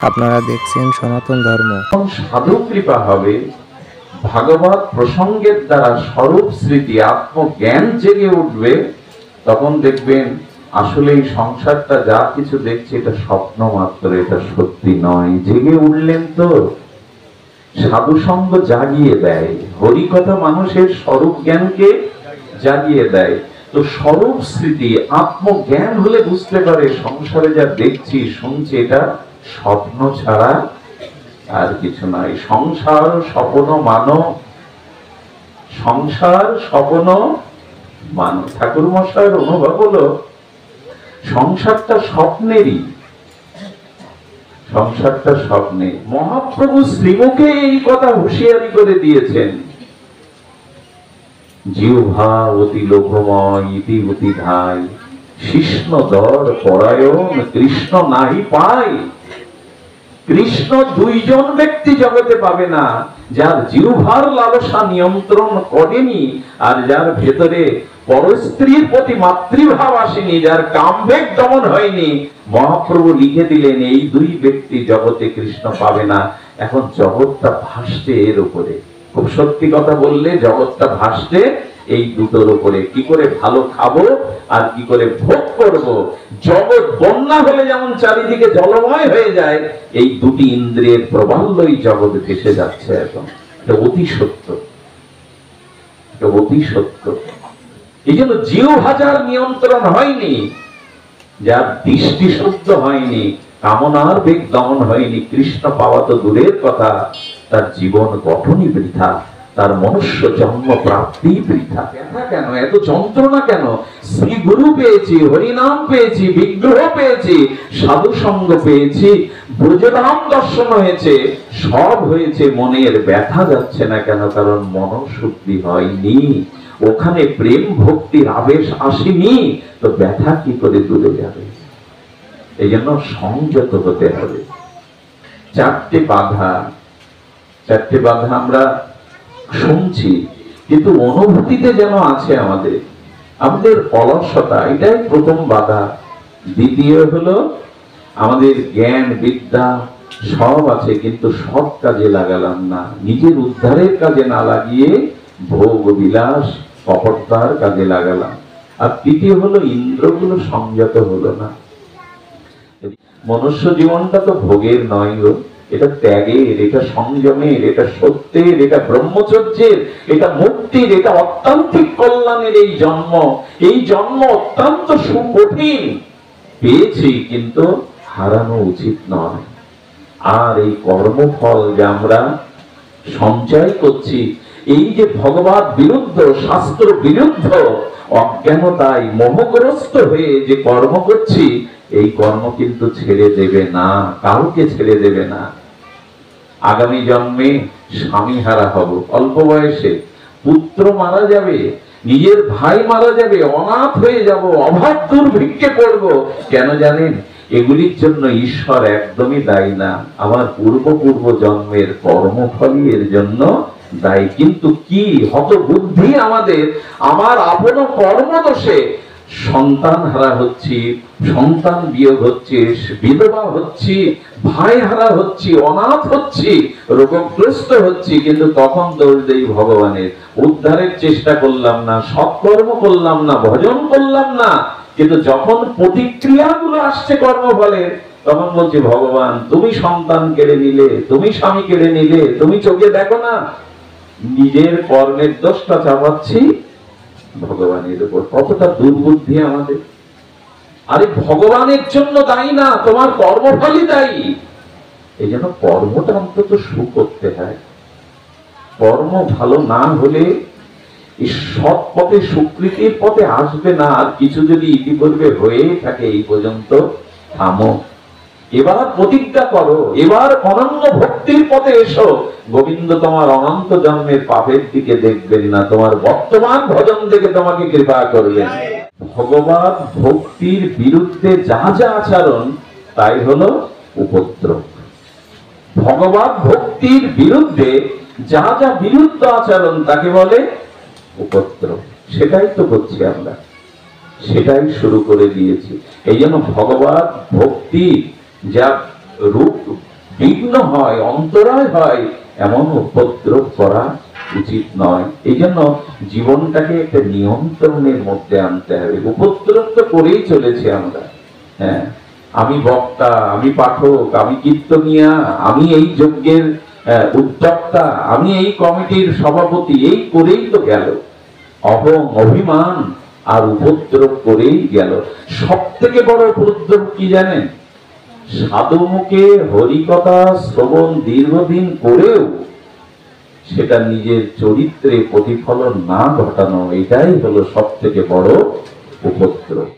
আপনারা দেখছেন সনাতন ধর্ম। সাধু কৃপা হবে, ভাগবত প্রসঙ্গের দ্বারা স্বরূপ স্মৃতি আত্মজ্ঞান জেগে উঠবে, তখন দেখবেন আসলে এই সংসারটা যা কিছু দেখছে এটা স্বপ্ন মাত্র, এটা সত্যি নয়। জেগে উঠলেন তো সাধু সঙ্গ জাগিয়ে দেয়, হরিকথা মানুষের স্বরূপ জ্ঞানকে জাগিয়ে দেয়। তো স্বরূপ স্মৃতি আত্মজ্ঞান হলে বুঝতে পারে সংসারে যা দেখছি শুনছি এটা স্বপ্ন ছাড়া আর কিছু নয়। সংসার স্বপ্ন মানো, সংসার স্বপ্ন মানো। ঠাকুর মশাইয়ের অনুভব হলো সংসারটা স্বপ্নেরই, সংসারটা স্বপ্নে। মহাপ্রভু শ্রীমুখে এই কথা হুঁশিয়ারি করে দিয়েছেন, জিহ্বা অতি লোভময় ইতি অতি ধায়, শিষ্ণ দর পরায়ণ কৃষ্ণ নাহি পায়। কৃষ্ণ দুইজন ব্যক্তি জগতে পাবে না, যার জিহ্বার লালসা নিয়ন্ত্রণ করেনি আর যার ভেতরে পরস্ত্রীর প্রতি মাতৃভাব আসেনি, যার কামবেগ দমন হয়নি। মহাপ্রভু লিখে দিলেন এই দুই ব্যক্তি জগতে কৃষ্ণ পাবে না। এখন জগৎটা ভাসছে এর উপরে, খুব সত্যি কথা বললে জগৎটা ভাসছে এই দুটোর উপরে। কি করে ভালো খাবো আর কি করে ভোগ করব। জগৎ বন্যা হলে যেমন চারিদিকে জলময় হয়ে যায়, এই দুটি ইন্দ্রিয়ের প্রবলই জগৎ ভেসে যাচ্ছে এখন। এটা অতি সত্য, এটা অতি সত্য। এই জন্য জিহ্বার নিয়ন্ত্রণ হয়নি, যার দৃষ্টি শুদ্ধ হয়নি, কামনার বেগ দমন হয়নি, কৃষ্ণ পাওয়া তো দূরের কথা, তার জীবন গঠনই বৃথা, তার মনুষ্য জন্ম প্রাপ্তি বৃথা। ব্যথা কেন, এত যন্ত্রণা কেন? শ্রী গুরু পেয়েছি, হরিনাম পেয়েছি, বিগ্রহ পেয়েছি, সাধু সঙ্গ পেয়েছি, ব্রজধাম দর্শন হয়েছে, সব হয়েছে, মনের ব্যথা যাচ্ছে না কেন? কারণ মনঃশুদ্ধি হয়নি, ওখানে প্রেম ভক্তির আবেশ আসেনি। তো ব্যথা কি করে দূরে যাবে? এই জন্য সংযত হতে হবে। চারটে বাধা, চারটে বাধা আমরা শুনছি, কিন্তু অনুভূতিতে যেন আছে আমাদের, আমাদের অলসতা, এটাই প্রথম বাধা। দ্বিতীয় হলো আমাদের জ্ঞান বিদ্যা সব আছে, কিন্তু সব কাজে লাগালাম না, নিজের উদ্ধারের কাজে না লাগিয়ে ভোগ বিলাস কপটতার কাজে লাগালাম। আর তৃতীয় হলো ইন্দ্রগুলো সংযত হলো না। মনুষ্য জীবনটা তো ভোগের নয় গো, এটা ত্যাগের, এটা সংযমের, এটা সত্যের, এটা ব্রহ্মচর্যের, এটা মুক্তির, এটা অত্যান্তিক কল্যাণের এই জন্ম। এই জন্ম অত্যন্ত সুকঠিন, পেয়েছি কিন্তু হারানো উচিত নয়। আর এই কর্মফল যে আমরা সঞ্চয় করছি, এই যে ভগবত বিরুদ্ধ শাস্ত্র বিরুদ্ধ অজ্ঞানতায় মোহগ্রস্ত হয়ে যে কর্ম করছি, এই কর্ম কিন্তু ছেড়ে দেবে না, কাউকে ছেড়ে দেবে না। আগামী জন্মে স্বামী হারা হব, অল্প বয়সে পুত্র মারা যাবে, নিজের ভাই মারা যাবে, অনাথ হয়ে যাব, অভাব দুর্ভিক্ষে পড়ব। কেন জানেন? এগুলির জন্য ঈশ্বর একদমই দায়ী না, আমার পূর্ব জন্মের কর্মফলই এর জন্য দায়ী। কিন্তু কি হত বুদ্ধি আমাদের, আমার আপন কর্মদোষে সন্তান হারা হচ্ছি, সন্তান বিয়োগ হচ্ছে, বিধবা হচ্ছি, ভাই হারা হচ্ছি, অনাথ হচ্ছি, রোগগ্রস্ত হচ্ছি, কিন্তু তখন দোষ দেই ভগবানের। উদ্ধারের চেষ্টা করলাম না, সৎকর্ম করলাম না, ভজন করলাম না, কিন্তু যখন প্রতিক্রিয়াগুলো আসছে কর্মফলের, তখন বলছি ভগবান তুমি সন্তান কেড়ে নিলে, তুমি স্বামী কেড়ে নিলে, তুমি চোখে দেখো না। নিজের কর্মের দোষটা চাপাচ্ছি ভগবানের উপর। কতটা দুর্বুদ্ধি আমাদের! আরে ভগবানের জন্য দায়ী না, তোমার কর্মফলই দায়ী। এই জন্য কর্মটা অন্তত সুখ করতে হয়। কর্ম ভালো না হলে সৎ পথে স্বীকৃতির পথে আসবে না। আর কিছু যদি ইতিপূর্বে হয়ে থাকে এই পর্যন্ত, থামো, এবার প্রতিজ্ঞা করো, এবার অনন্য ভক্তির পথে এসো। গোবিন্দ তোমার অনন্ত জন্মের পাপের দিকে দেখবেন না, তোমার বর্তমান ভজন থেকে তোমাকে কৃপা করবেন। ভগবত ভক্তির বিরুদ্ধে যা যা আচরণ, তাই হলো উপদ্রব। ভগবত ভক্তির বিরুদ্ধে যা যা বিরুদ্ধ আচরণ, তাকে বলে উপদ্রব। সেটাই তো করছি আমরা, সেটাই শুরু করে দিয়েছি। এই জন্য ভগবত ভক্তি যা রূপ বিঘ্ন হয়, অন্তরায় হয়, এমন উপদ্রব করা উচিত নয়। এই জন্য জীবনটাকে একটা নিয়ন্ত্রণের মধ্যে আনতে হবে। উপদ্রব তো করেই চলেছে আমরা। হ্যাঁ, আমি বক্তা, আমি পাঠক, আমি কীর্তনিয়া, আমি এই যজ্ঞের উদ্যোক্তা, আমি এই কমিটির সভাপতি, এই করেই তো গেল। অহং, অভিমান আর উপদ্রব করেই গেল। সব থেকে বড় উপদ্রব কি জানেন? সাধু মুখে হরিকথা শ্রবণ দীর্ঘদিন করেও সেটা নিজের চরিত্রে প্রতিফলন না ঘটানো, এটাই হলো সব থেকে বড় উপদ্রব।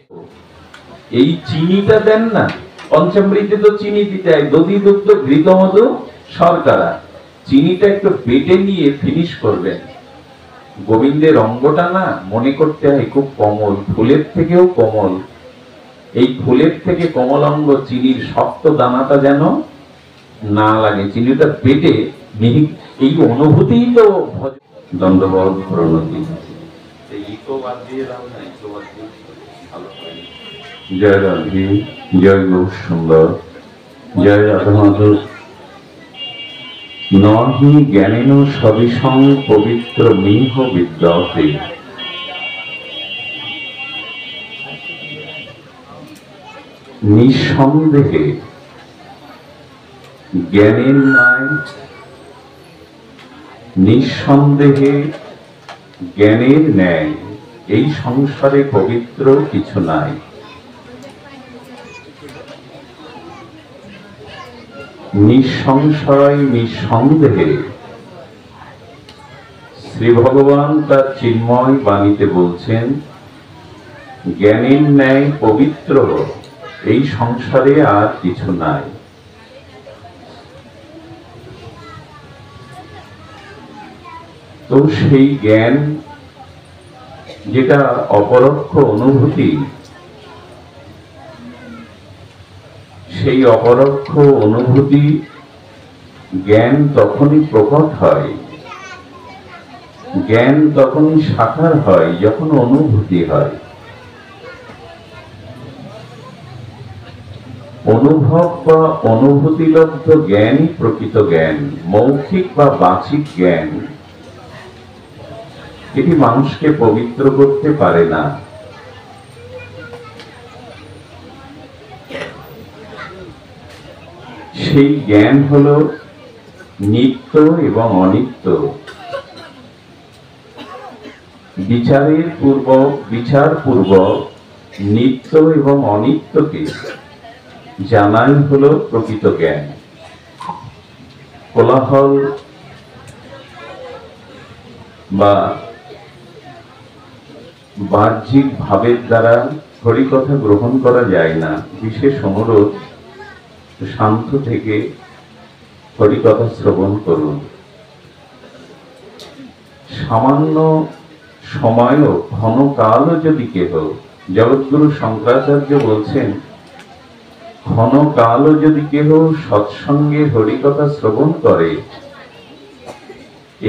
এই চিনিটা দেন না, পঞ্চামৃতে তো চিনি দিতে হয়, দধি দুগ্ধ ঘৃত মধু শর্করা, চিনিটা একটু বেটে নিয়ে ফিনিশ করবেন। গোবিন্দের অঙ্গটা না মনে করতে হয় খুব কোমল, ফুলের থেকেও কোমল। এই ফুলের থেকে কোমল অঙ্গ চিনির শক্ত দানাটা যেন না লাগে, চিনিটা বেটে মিহি, এই অনুভূতিই তো দণ্ডবত প্রণতি। জয় রাধে, জয় গৌর সুন্দর, জয় রাধা মাধব। নহি জ্ঞানেন সবিষং পবিত্র মিহ বিদ্যতে। নিঃসন্দেহে জ্ঞানের ন্যায়, নিঃসন্দেহে জ্ঞানের ন্যায় এই সংসারে পবিত্র কিছু নাই। নিঃসংশয় নিঃসন্দেহে শ্রী ভগবান তার চিন্ময় বাণীতে বলছেন, জ্ঞানের ন্যায় পবিত্র এই সংসারে আর কিছু নাই। তো সেই জ্ঞান যেটা অপরোক্ষ অনুভূতি, সেই অপরোক্ষ অনুভূতি জ্ঞান তখনই প্রকট হয়, জ্ঞান তখনই সাকার হয় যখন অনুভূতি হয়। অনুভব বা অনুভূতিলব্ধ জ্ঞানই প্রকৃত জ্ঞান। মৌখিক বা বাচিক জ্ঞান এটি মানুষকে পবিত্র করতে পারে না। সেই জ্ঞান হলো নিত্য এবং অনিত্য। বিচারপূর্বক নিত্য এবং অনিত্যকে জানাই হলো প্রকৃত জ্ঞান। কোলাহল বা বাহ্যিক ভাবের দ্বারা হরিকথা গ্রহণ করা যায় না। বিশেষ অনুরোধ, শান্ত থেকে হরিকথা শ্রবণ করুন। সামান্য সময়ও ক্ষণকালও যদি কেহ, জগৎগুরু শঙ্করাচার্য বলছেন, ক্ষণকালও যদি কেহ সৎসঙ্গে হরিকথা শ্রবণ করে,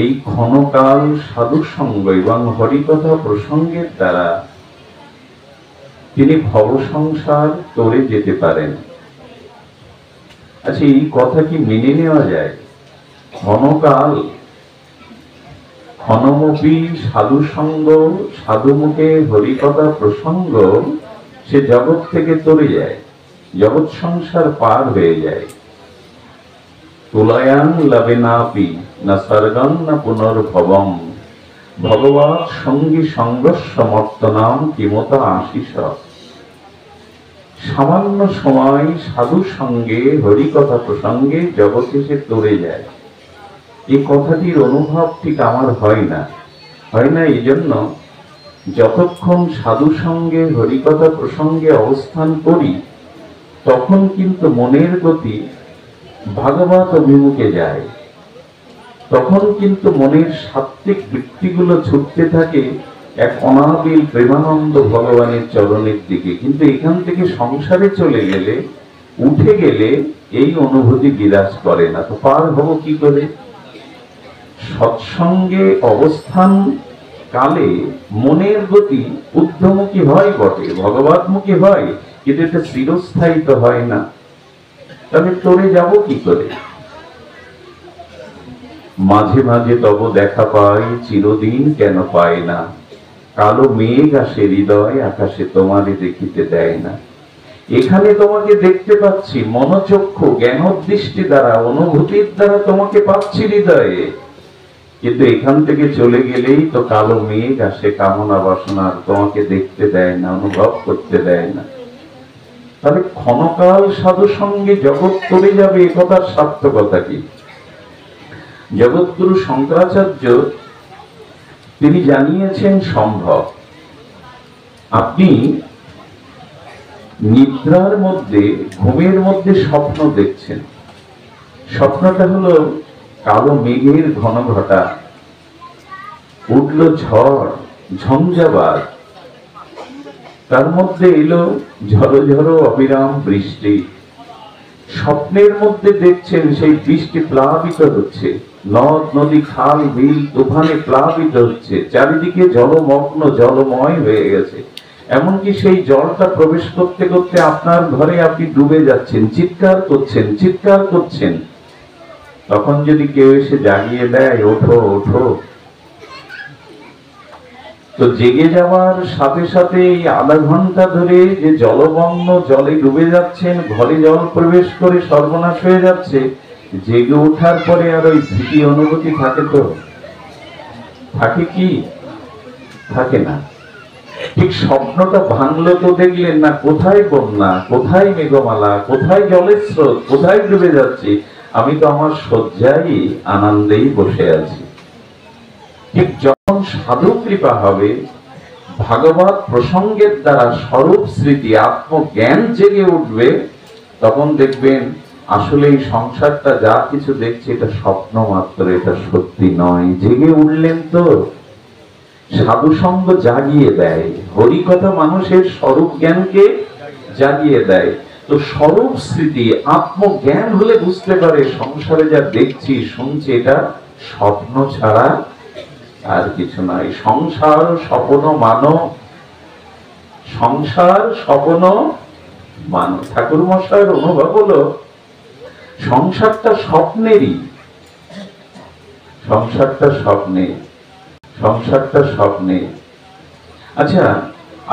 এই ক্ষণকাল সাধু সঙ্গ এবং হরিকথা প্রসঙ্গের দ্বারা তিনি ভব সংসার তরে যেতে পারেন। আচ্ছা, এই কথা কি মেনে নেওয়া যায়? ক্ষণকাল, ক্ষণমপি সাধু সঙ্গ, সাধু মুখে হরিকথা প্রসঙ্গ, সে জগৎ থেকে তরে যায়, জগৎ সংসার পার হয়ে যায়। তুলায়াং লাভে নাপি না স্বর্গং না পুনর্ভবম ভগবৎ সঙ্গী সংঘর্ষ মর্তনাম কিমতা আশিস। সামান্য সময় সাধু সঙ্গে হরিকথা প্রসঙ্গে জগতে সে তরে যায়। এই কথাটির অনুভব ঠিক আমার হয় না। এই জন্য যতক্ষণ সাধু সঙ্গে হরিকথা প্রসঙ্গে অবস্থান করি, তখন কিন্তু মনের গতি ভাগবত অভিমুখে যায়। তখন কিন্তু মনের সাত্ত্বিক বৃত্তিগুলো ছুটতে থাকে এক অনাবিল প্রেমানন্দ ভগবানের চরণের দিকে। কিন্তু এখান থেকে সংসারে চলে গেলে, উঠে গেলে এই অনুভূতি বিরাজ করে না। তো পার হব কি করে? সৎসঙ্গে অবস্থান কালে মনের গতি ঊর্ধ্বমুখী হয় বটে, ভগবতমুখী হয়, কিন্তু এটা চিরস্থায়ী তো হয় না। তবে তরে যাব কি করে? মাঝে মাঝে তব দেখা পাই, চিরদিন কেন পাই না। কালো মেঘ আসে হৃদয়, আকাশে তোমারে দেখিতে দেয় না। এখানে তোমাকে দেখতে পাচ্ছি মনোচক্ষু জ্ঞানোদৃষ্টি দ্বারা, অনুভূতির দ্বারা তোমাকে পাচ্ছি হৃদয়ে, কিন্তু এখান থেকে চলে গেলেই তো কালো মেঘ আসে কামনা বাসনার, তোমাকে দেখতে দেয় না, অনুভব করতে দেয় না। তাহলে ক্ষণকাল সাধু সঙ্গে জগৎ তরে যাবে, এ কথার সার্থকতা কি? জগৎগুরু শঙ্করাচার্য তিনি জানিয়েছেন সম্ভব। আপনি নিদ্রার মধ্যে, ঘুমের মধ্যে স্বপ্ন দেখছেন, স্বপ্নটা হলো কালো মেঘের ঘন ঘটা, উঠল ঝড় ঝঞ্ঝাবাদ, তার মধ্যে এলো ঝড়ো ঝড়ো অবিরাম বৃষ্টি। স্বপ্নের মধ্যে দেখছেন সেই বৃষ্টি প্লাবিত হচ্ছে, নদ নদী খাল বিল তুফানে প্লাবিত হচ্ছে, চারিদিকে জলমগ্ন জলময় হয়ে গেছে। এমনকি সেই জলটা প্রবেশ করতে করতে আপনার ঘরে আপনি ডুবে যাচ্ছেন, চিৎকার করছেন চিৎকার করছেন। তখন যদি কেউ এসে জাগিয়ে দেয়, ওঠো ওঠো, তো জেগে যাওয়ার সাথে সাথে এই আধা ঘন্টা ধরে যে জলমগ্ন জলে ডুবে যাচ্ছেন, ঘরে জল প্রবেশ করে সর্বনাশ হয়ে যাচ্ছে, জেগে ওঠার পরে আর ওই ভীতি অনুভূতি থাকে? তো থাকে কি? থাকে না। ঠিক স্বপ্নটা ভাঙলো তো দেখলেন না কোথায় বন্যা, কোথায় মেঘমালা, কোথায় জলের স্রোত, কোথায় ডুবে যাচ্ছি, আমি তো আমার শয্যায় আনন্দেই বসে আছি। ঠিক যখন সাধু কৃপা হবে, ভাগবত প্রসঙ্গের দ্বারা স্বরূপ স্মৃতি আত্মজ্ঞান জেগে উঠবে, তখন দেখবেন আসলে এই সংসারটা যা কিছু দেখছে এটা স্বপ্ন মাত্র, এটা সত্যি নয়। জেগে উঠলেন তো। সাধু সঙ্গ জাগিয়ে দেয়, হরি কথা মানুষের স্বরূপ জ্ঞানকে জাগিয়ে দেয়। তো স্বরূপ স্মৃতি আত্মজ্ঞান হলে বুঝতে পারে সংসারে যা দেখছি শুনছি এটা স্বপ্ন ছাড়া আর কিছু নয়। সংসার স্বপ্ন মানো, সংসার স্বপ্ন মানো। ঠাকুর মশাইয়ের অনুভব হলো সংসারটা স্বপ্নেরই, সংসারটা স্বপ্নে, সংসারটা স্বপ্নে। আচ্ছা,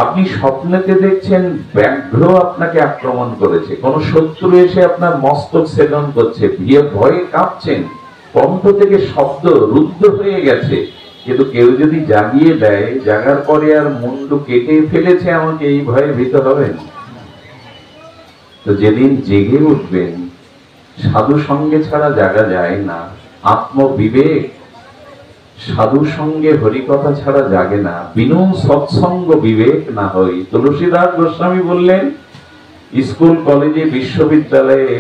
আপনি স্বপ্নেতে দেখছেন ব্যাঘ্র আপনাকে আক্রমণ করেছে, কোন শত্রু এসে আপনার মস্তক ছেদন করছে, ভয়ে কাঁপছেন, কণ্ঠ থেকে শব্দ রুদ্ধ হয়ে গেছে, কিন্তু কেউ যদি জাগিয়ে দেয়, জাগার পরে আর মুন্ডু কেটে ফেলেছে আমাকে, এই ভয়ে ভীত হবেন? তো যেদিন জেগে উঠবেন, সাধু সঙ্গে ছাড়া জাগা যায় না। আত্মবিবেক সাধু সঙ্গে হরিকথা ছাড়া জাগে না। বিনু সৎসঙ্গ বিবেক না হই। তুলসীদাস গোস্বামী বললেন, স্কুল কলেজে বিশ্ববিদ্যালয়ে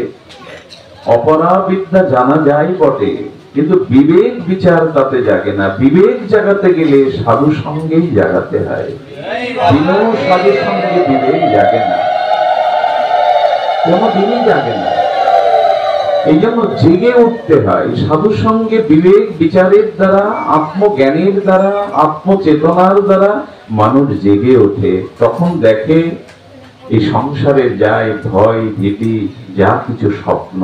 অপরাবিদ্যা জানা যায় বটে, কিন্তু বিবেক বিচার তাতে জাগে না। বিবেক জাগাতে গেলে সাধু সঙ্গেই জাগাতে হয়। বিনু সাধু সঙ্গে বিবেক জাগে না, কোনদিনই জাগে না। এই জন্য জেগে উঠতে হয় সাধু সঙ্গে বিবেক বিচারের দ্বারা, আত্মজ্ঞানের দ্বারা, আত্মচেতনার দ্বারা মানুষ জেগে ওঠে। তখন দেখে এই সংসারে যায় ভয় ভীতি যা কিছু স্বপ্ন,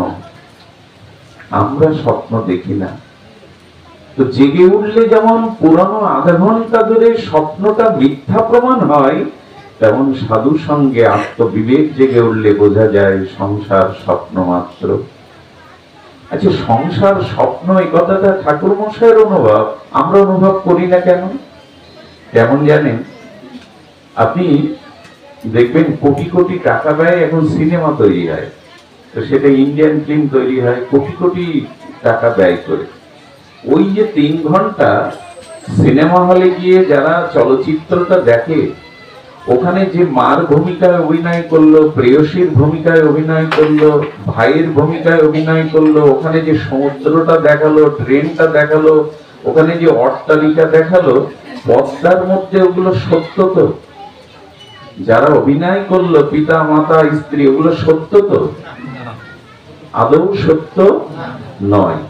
আমরা স্বপ্ন দেখি না। তো জেগে উঠলে যেমন পুরানো আধা ঘন্টা ধরে স্বপ্নটা মিথ্যা প্রমাণ হয়, তেমন সাধু সঙ্গে আত্মবিবেক জেগে উঠলে বোঝা যায় সংসার স্বপ্ন মাত্র। আচ্ছা, সংসার স্বপ্ন এই কথাটা ঠাকুর মশাইয়ের অনুভব, আমরা অনুভব করি না কেন? কেমন জানেন? আপনি দেখবেন কোটি কোটি টাকা ব্যয় এখন সিনেমা তৈরি হয়, তো সেটা ইন্ডিয়ান ফিল্ম তৈরি হয় কোটি কোটি টাকা ব্যয় করে। ওই যে 3 ঘন্টা সিনেমা হলে গিয়ে যারা চলচ্চিত্রটা দেখে, ওখানে যে মার ভূমিকায় অভিনয় করলো, প্রেয়সীর ভূমিকায় অভিনয় করলো, ভাইয়ের ভূমিকায় অভিনয় করলো, ওখানে যে সমুদ্রটা দেখালো, ট্রেনটা দেখালো, ওখানে যে অট্টালিকা দেখালো, পর্দার মধ্যে ওগুলো সত্য তো? যারা অভিনয় করলো পিতা মাতা স্ত্রী, ওগুলো সত্য তো? আদৌ সত্য নয়।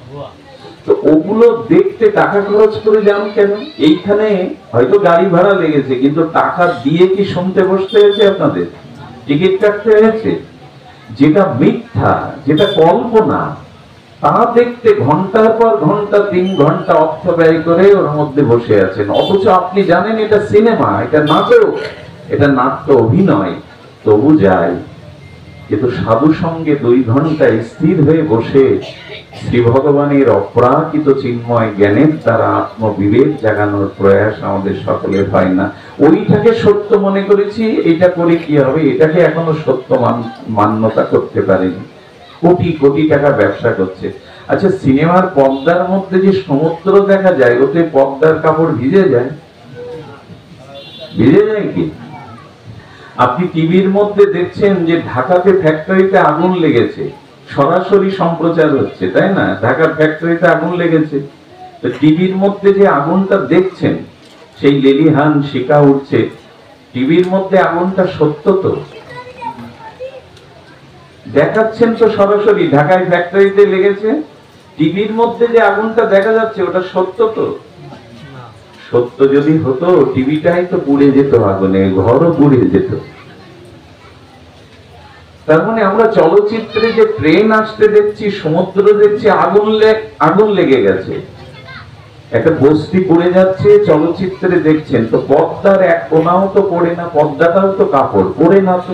তো ওগুলো দেখতে টাকা খরচ করে যান কেন? এইখানে হয়তো গাড়ি ভাড়া লেগেছে, কিন্তু টাকা দিয়ে কি শুনতে বসতে হয়েছে? আপনাদের টিকিট কাটতে হয়েছে? যেটা মিথ্যা, যেটা কল্পনা, তা দেখতে ঘন্টার পর ঘন্টা 3 ঘন্টা অর্থ ব্যয় করে ওর মধ্যে বসে আছেন, অথচ আপনি জানেন এটা সিনেমা, এটা নাটক, এটা নাট্য অভিনয়, তবু যায়। কিন্তু সাধু সঙ্গে 2 ঘন্টা স্থির হয়ে বসে শ্রী ভগবানের অপ্রাকৃত চিন্ময় জ্ঞানের দ্বারা আত্মবিবেক জাগানোর প্রয়াস আমাদের সকলের হয় না। ওইটাকে সত্য মনে করেছি, এটা করে কি হবে, এটাকে এখনো সত্য মান্যতা করতে পারেনি। কোটি কোটি টাকা ব্যবসা করছে। আচ্ছা, সিনেমার পর্দার মধ্যে যে সমুদ্র দেখা যায়, ওতে পর্দার কাপড় ভিজে যায়? ভিজে যায় কি? আপনি টিভির মধ্যে দেখছেন যে ঢাকাতে ফ্যাক্টরিতে আগুন লেগেছে, সরাসরি সম্প্রচার হচ্ছে, তাই না? ঢাকার ফ্যাক্টরিতে আগুন লেগেছে, তো টিভির মধ্যে যে আগুনটা দেখছেন, সেই লেলিহান শিখা উঠছে, টিভির মধ্যে আগুনটা সত্য তো? দেখাচ্ছেন তো সরাসরি, ঢাকায় ফ্যাক্টরিতে লেগেছে, টিভির মধ্যে যে আগুনটা দেখা যাচ্ছে ওটা সত্য তো? সত্য যদি হতো টিভিটাই তো পুড়ে যেত আগুনে, ঘরও পুড়ে যেত। তার মানে আমরা চলচ্চিত্রে যে ট্রেন আসতে দেখছি, সমুদ্র দেখছি, আগুন লেগে গেছে, একটা বস্তি পড়ে যাচ্ছে, চলচ্চিত্রে দেখছেন তো পর্দার এক কোনাও তো পড়ে না, পর্দাটাও তো কাপড় পড়ে না। তো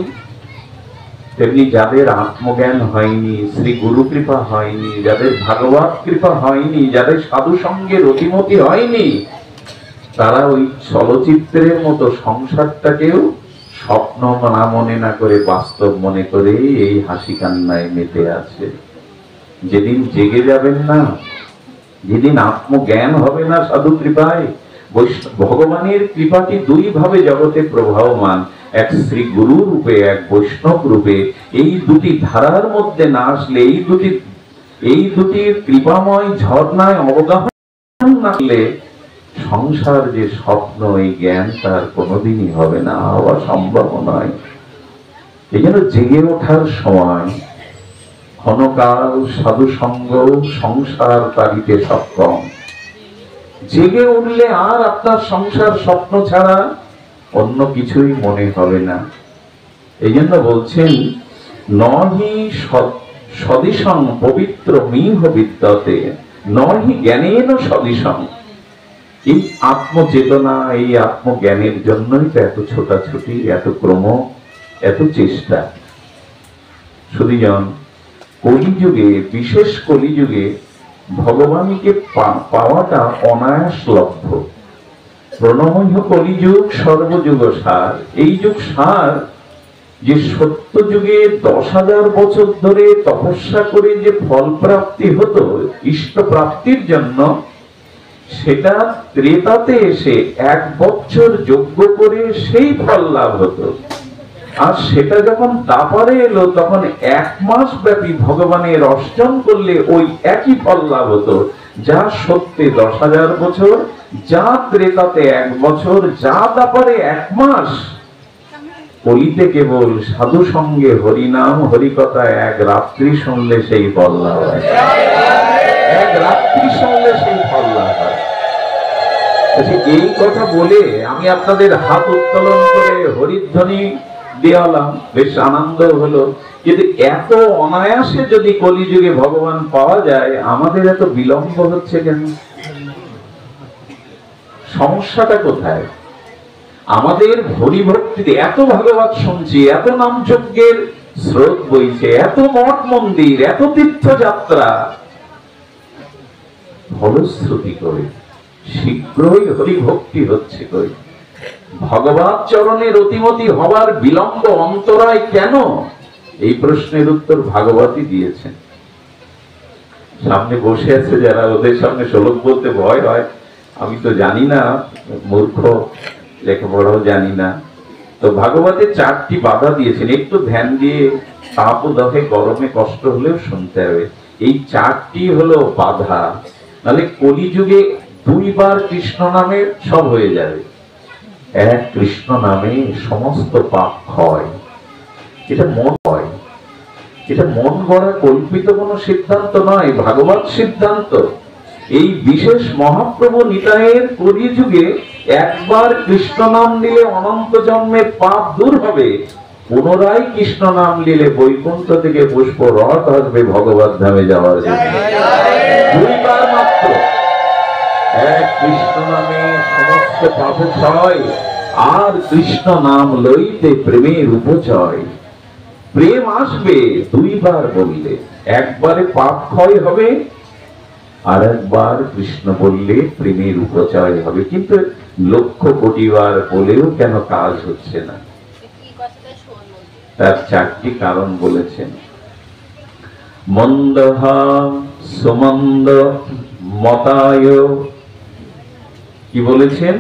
তেমনি যাদের আত্মজ্ঞান হয়নি, শ্রী গুরু কৃপা হয়নি, যাদের ভাগবত কৃপা হয়নি, যাদের সাধু সঙ্গের অতিমতি হয়নি, তারা ওই চলচ্চিত্রের মতো সংসারটাকেও স্বপ্ন না মনে না করে বাস্তব মনে করে এই হাসি কান্নায় মেতে আছে। যেদিন জেগে যাবেন না, যেদিন আত্মজ্ঞান হবে না সাধু কৃপায়, ভগবানের কৃপাটি 2 ভাবে জগতে প্রবাহমান, এক শ্রী গুরু রূপে, এক বৈষ্ণব রূপে। এই 2টি ধারার মধ্যে না আসলে, এই দুটি কৃপাময় ঝর্ণায় অবগাহন না করলে সংসার যে স্বপ্ন, এই জ্ঞান তার কোনোদিনই হবে না, হওয়া সম্ভব নয়। এই জন্য জেগে ওঠার সময়, ক্ষণকাল সাধু সঙ্গ সংসার তারিতে সক্ষম। জেগে উঠলে আর আপনার সংসার স্বপ্ন ছাড়া অন্য কিছুই মনে হবে না। এই জন্য বলছেন, নহি সদিশং পবিত্র মিহ বিদ্যতে, নহি জ্ঞানেন সদিশং। এই আত্মচেতনা, এই আত্মজ্ঞানের জন্যই তো এত ছোটাছুটি, এত ক্রম, এত চেষ্টা। শুধুজন কলিযুগে, বিশেষ কলিযুগে ভগবানকে পাওয়াটা অনায়াস লভ্য। প্রণময় কলিযুগ সর্বযুগ সার। এই যুগ সার, যে সত্য যুগে 10,000 বছর ধরে তপস্যা করে যে ফল প্রাপ্তি হতো ইষ্ট প্রাপ্তির জন্য, সেটা ত্রেতাতে এসে 1 বছর যজ্ঞ করে সেই ফল লাভ হতো। আর সেটা যখন দাপারে এলো, তখন 1 মাস ব্যাপী ভগবানের অর্চন করলে ওই একই ফল লাভ হতো। যা সত্যি 10,000 বছর, যা ত্রেতাতে 1 বছর, যা দাপারে 1 মাস। কলিতে কেবল সাধু সঙ্গে হরিনাম হরিকথা 1 রাত্রি শুনলে সেই ফল লাভ হয়, 1 রাত্রি শুনলে সেই ফল লাভ হয়। এই কথা বলে আমি আপনাদের হাত উত্তোলন করে হরিধ্বনি দেওয়ালাম, বেশ আনন্দ হলো। কিন্তু এত অনায়াসে যদি কলিযুগে ভগবান পাওয়া যায়, আমাদের এত বিলম্ব হচ্ছে কেন? সমস্যাটা কোথায়? আমাদের হরি ভক্তিতে এত ভাগবত শুনছি, এত নাম যজ্ঞের স্রোত বইছে, এত মঠ মন্দির, এত তীর্থযাত্রা, ফলশ্রুতি করে শীঘ্রই হরি ভক্তি হচ্ছে কই? ভগবত চরণের অতিমতি হবার বিলম্ব, অন্তরায় কেন? এই প্রশ্নের উত্তর ভাগবতী দিয়েছেন। সামনে বসে আছে যারা, ওদের সামনে শ্লোক বলতে ভয় হয়। আমি তো জানি না, মূর্খ, লেখাপড়াও জানি না। তো ভাগবতে 4টি বাধা দিয়েছেন, একটু ধ্যান দিয়ে তাপদাহে গরমে কষ্ট হলেও শুনতে হবে। এই 4টি হলো বাধা, নাহলে কলিযুগে 2 বার কৃষ্ণ নামে সব হয়ে যাবে। 1 কৃষ্ণ নামে সমস্ত পাপ হয়। এটা মন হয়, এটা মন গড়া কল্পিত কোনো সিদ্ধান্ত নয়, ভাগবত সিদ্ধান্ত। এই বিশেষ মহাপ্রভু নিতাইয়ের কলিযুগে 1 বার কৃষ্ণ নাম নিলে অনন্ত জন্মের পাপ দূর হবে। পুনরায় কৃষ্ণ নাম নিলে বৈকুণ্ঠ থেকে পুষ্প রথ আসবে ভগবত ধামে যাওয়ার জন্য। দুইবার মাত্র এক কৃষ্ণ নামে সমস্ত পাপ ক্ষয়, আর কৃষ্ণ নাম লইতে প্রেমের উপচয়। প্রেম আসবে দুইবার বললে, একবারে পাপ ক্ষয় হবে, আর একবার কৃষ্ণ বললে প্রেমের উপচয় হবে। কিন্তু লক্ষ কোটি বার বলেও কেন কাজ হচ্ছে না? তার চারটি কারণ বলেছেন। মন্দহা সুমন্দ মতায়, কি বলেছেন?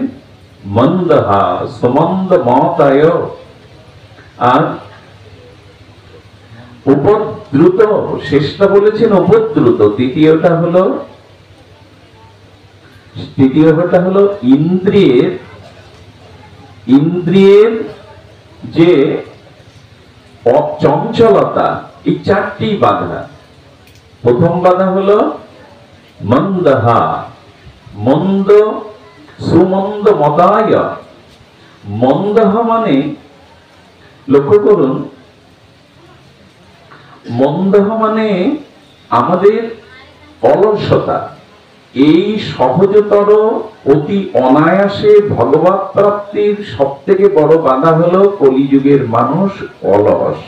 মন্দহা সুমন্দ মতায়, আর উপদ্রুত, শেষটা বলেছেন উপদ্রুত। তৃতীয়টা হলো ইন্দ্রিয়ের যে অচঞ্চলতা। এই চারটি বাধা। প্রথম বাধা হলো মন্দহা, মন্দ সুমন্দ মদায়। মন্দহা মানে, লক্ষ্য করুন, মন্দহ মানে আমাদের অলসতা। এই সহজতর অতি অনায়াসে ভগবত প্রাপ্তির সব থেকে বড় বাধা হলো কলিযুগের মানুষ অলস।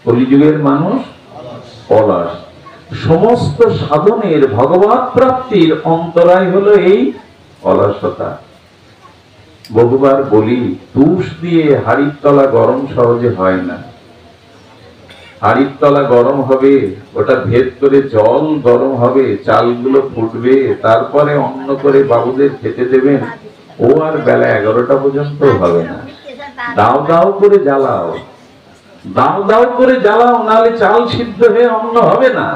কলিযুগের মানুষ অলস। সমস্ত সাধনের ভগবত প্রাপ্তির অন্তরায় হলো এই অলসতা। বহুবার বলি, তুষ দিয়ে হাড়ির তলা গরম সহজে হয় না। হাড়ির তলা গরম হবে, ওটা ভেদ করে জল গরম হবে, চালগুলো ফুটবে, তারপরে অন্য করে বাবুদের খেতে দেবেন। ও আর বেলা 11টা পর্যন্ত হবে না। দাও দাও করে জ্বালাও, দাও দাও করে জ্বালাও, নাহলে চাল সিদ্ধ হয়ে অন্ন হবে না।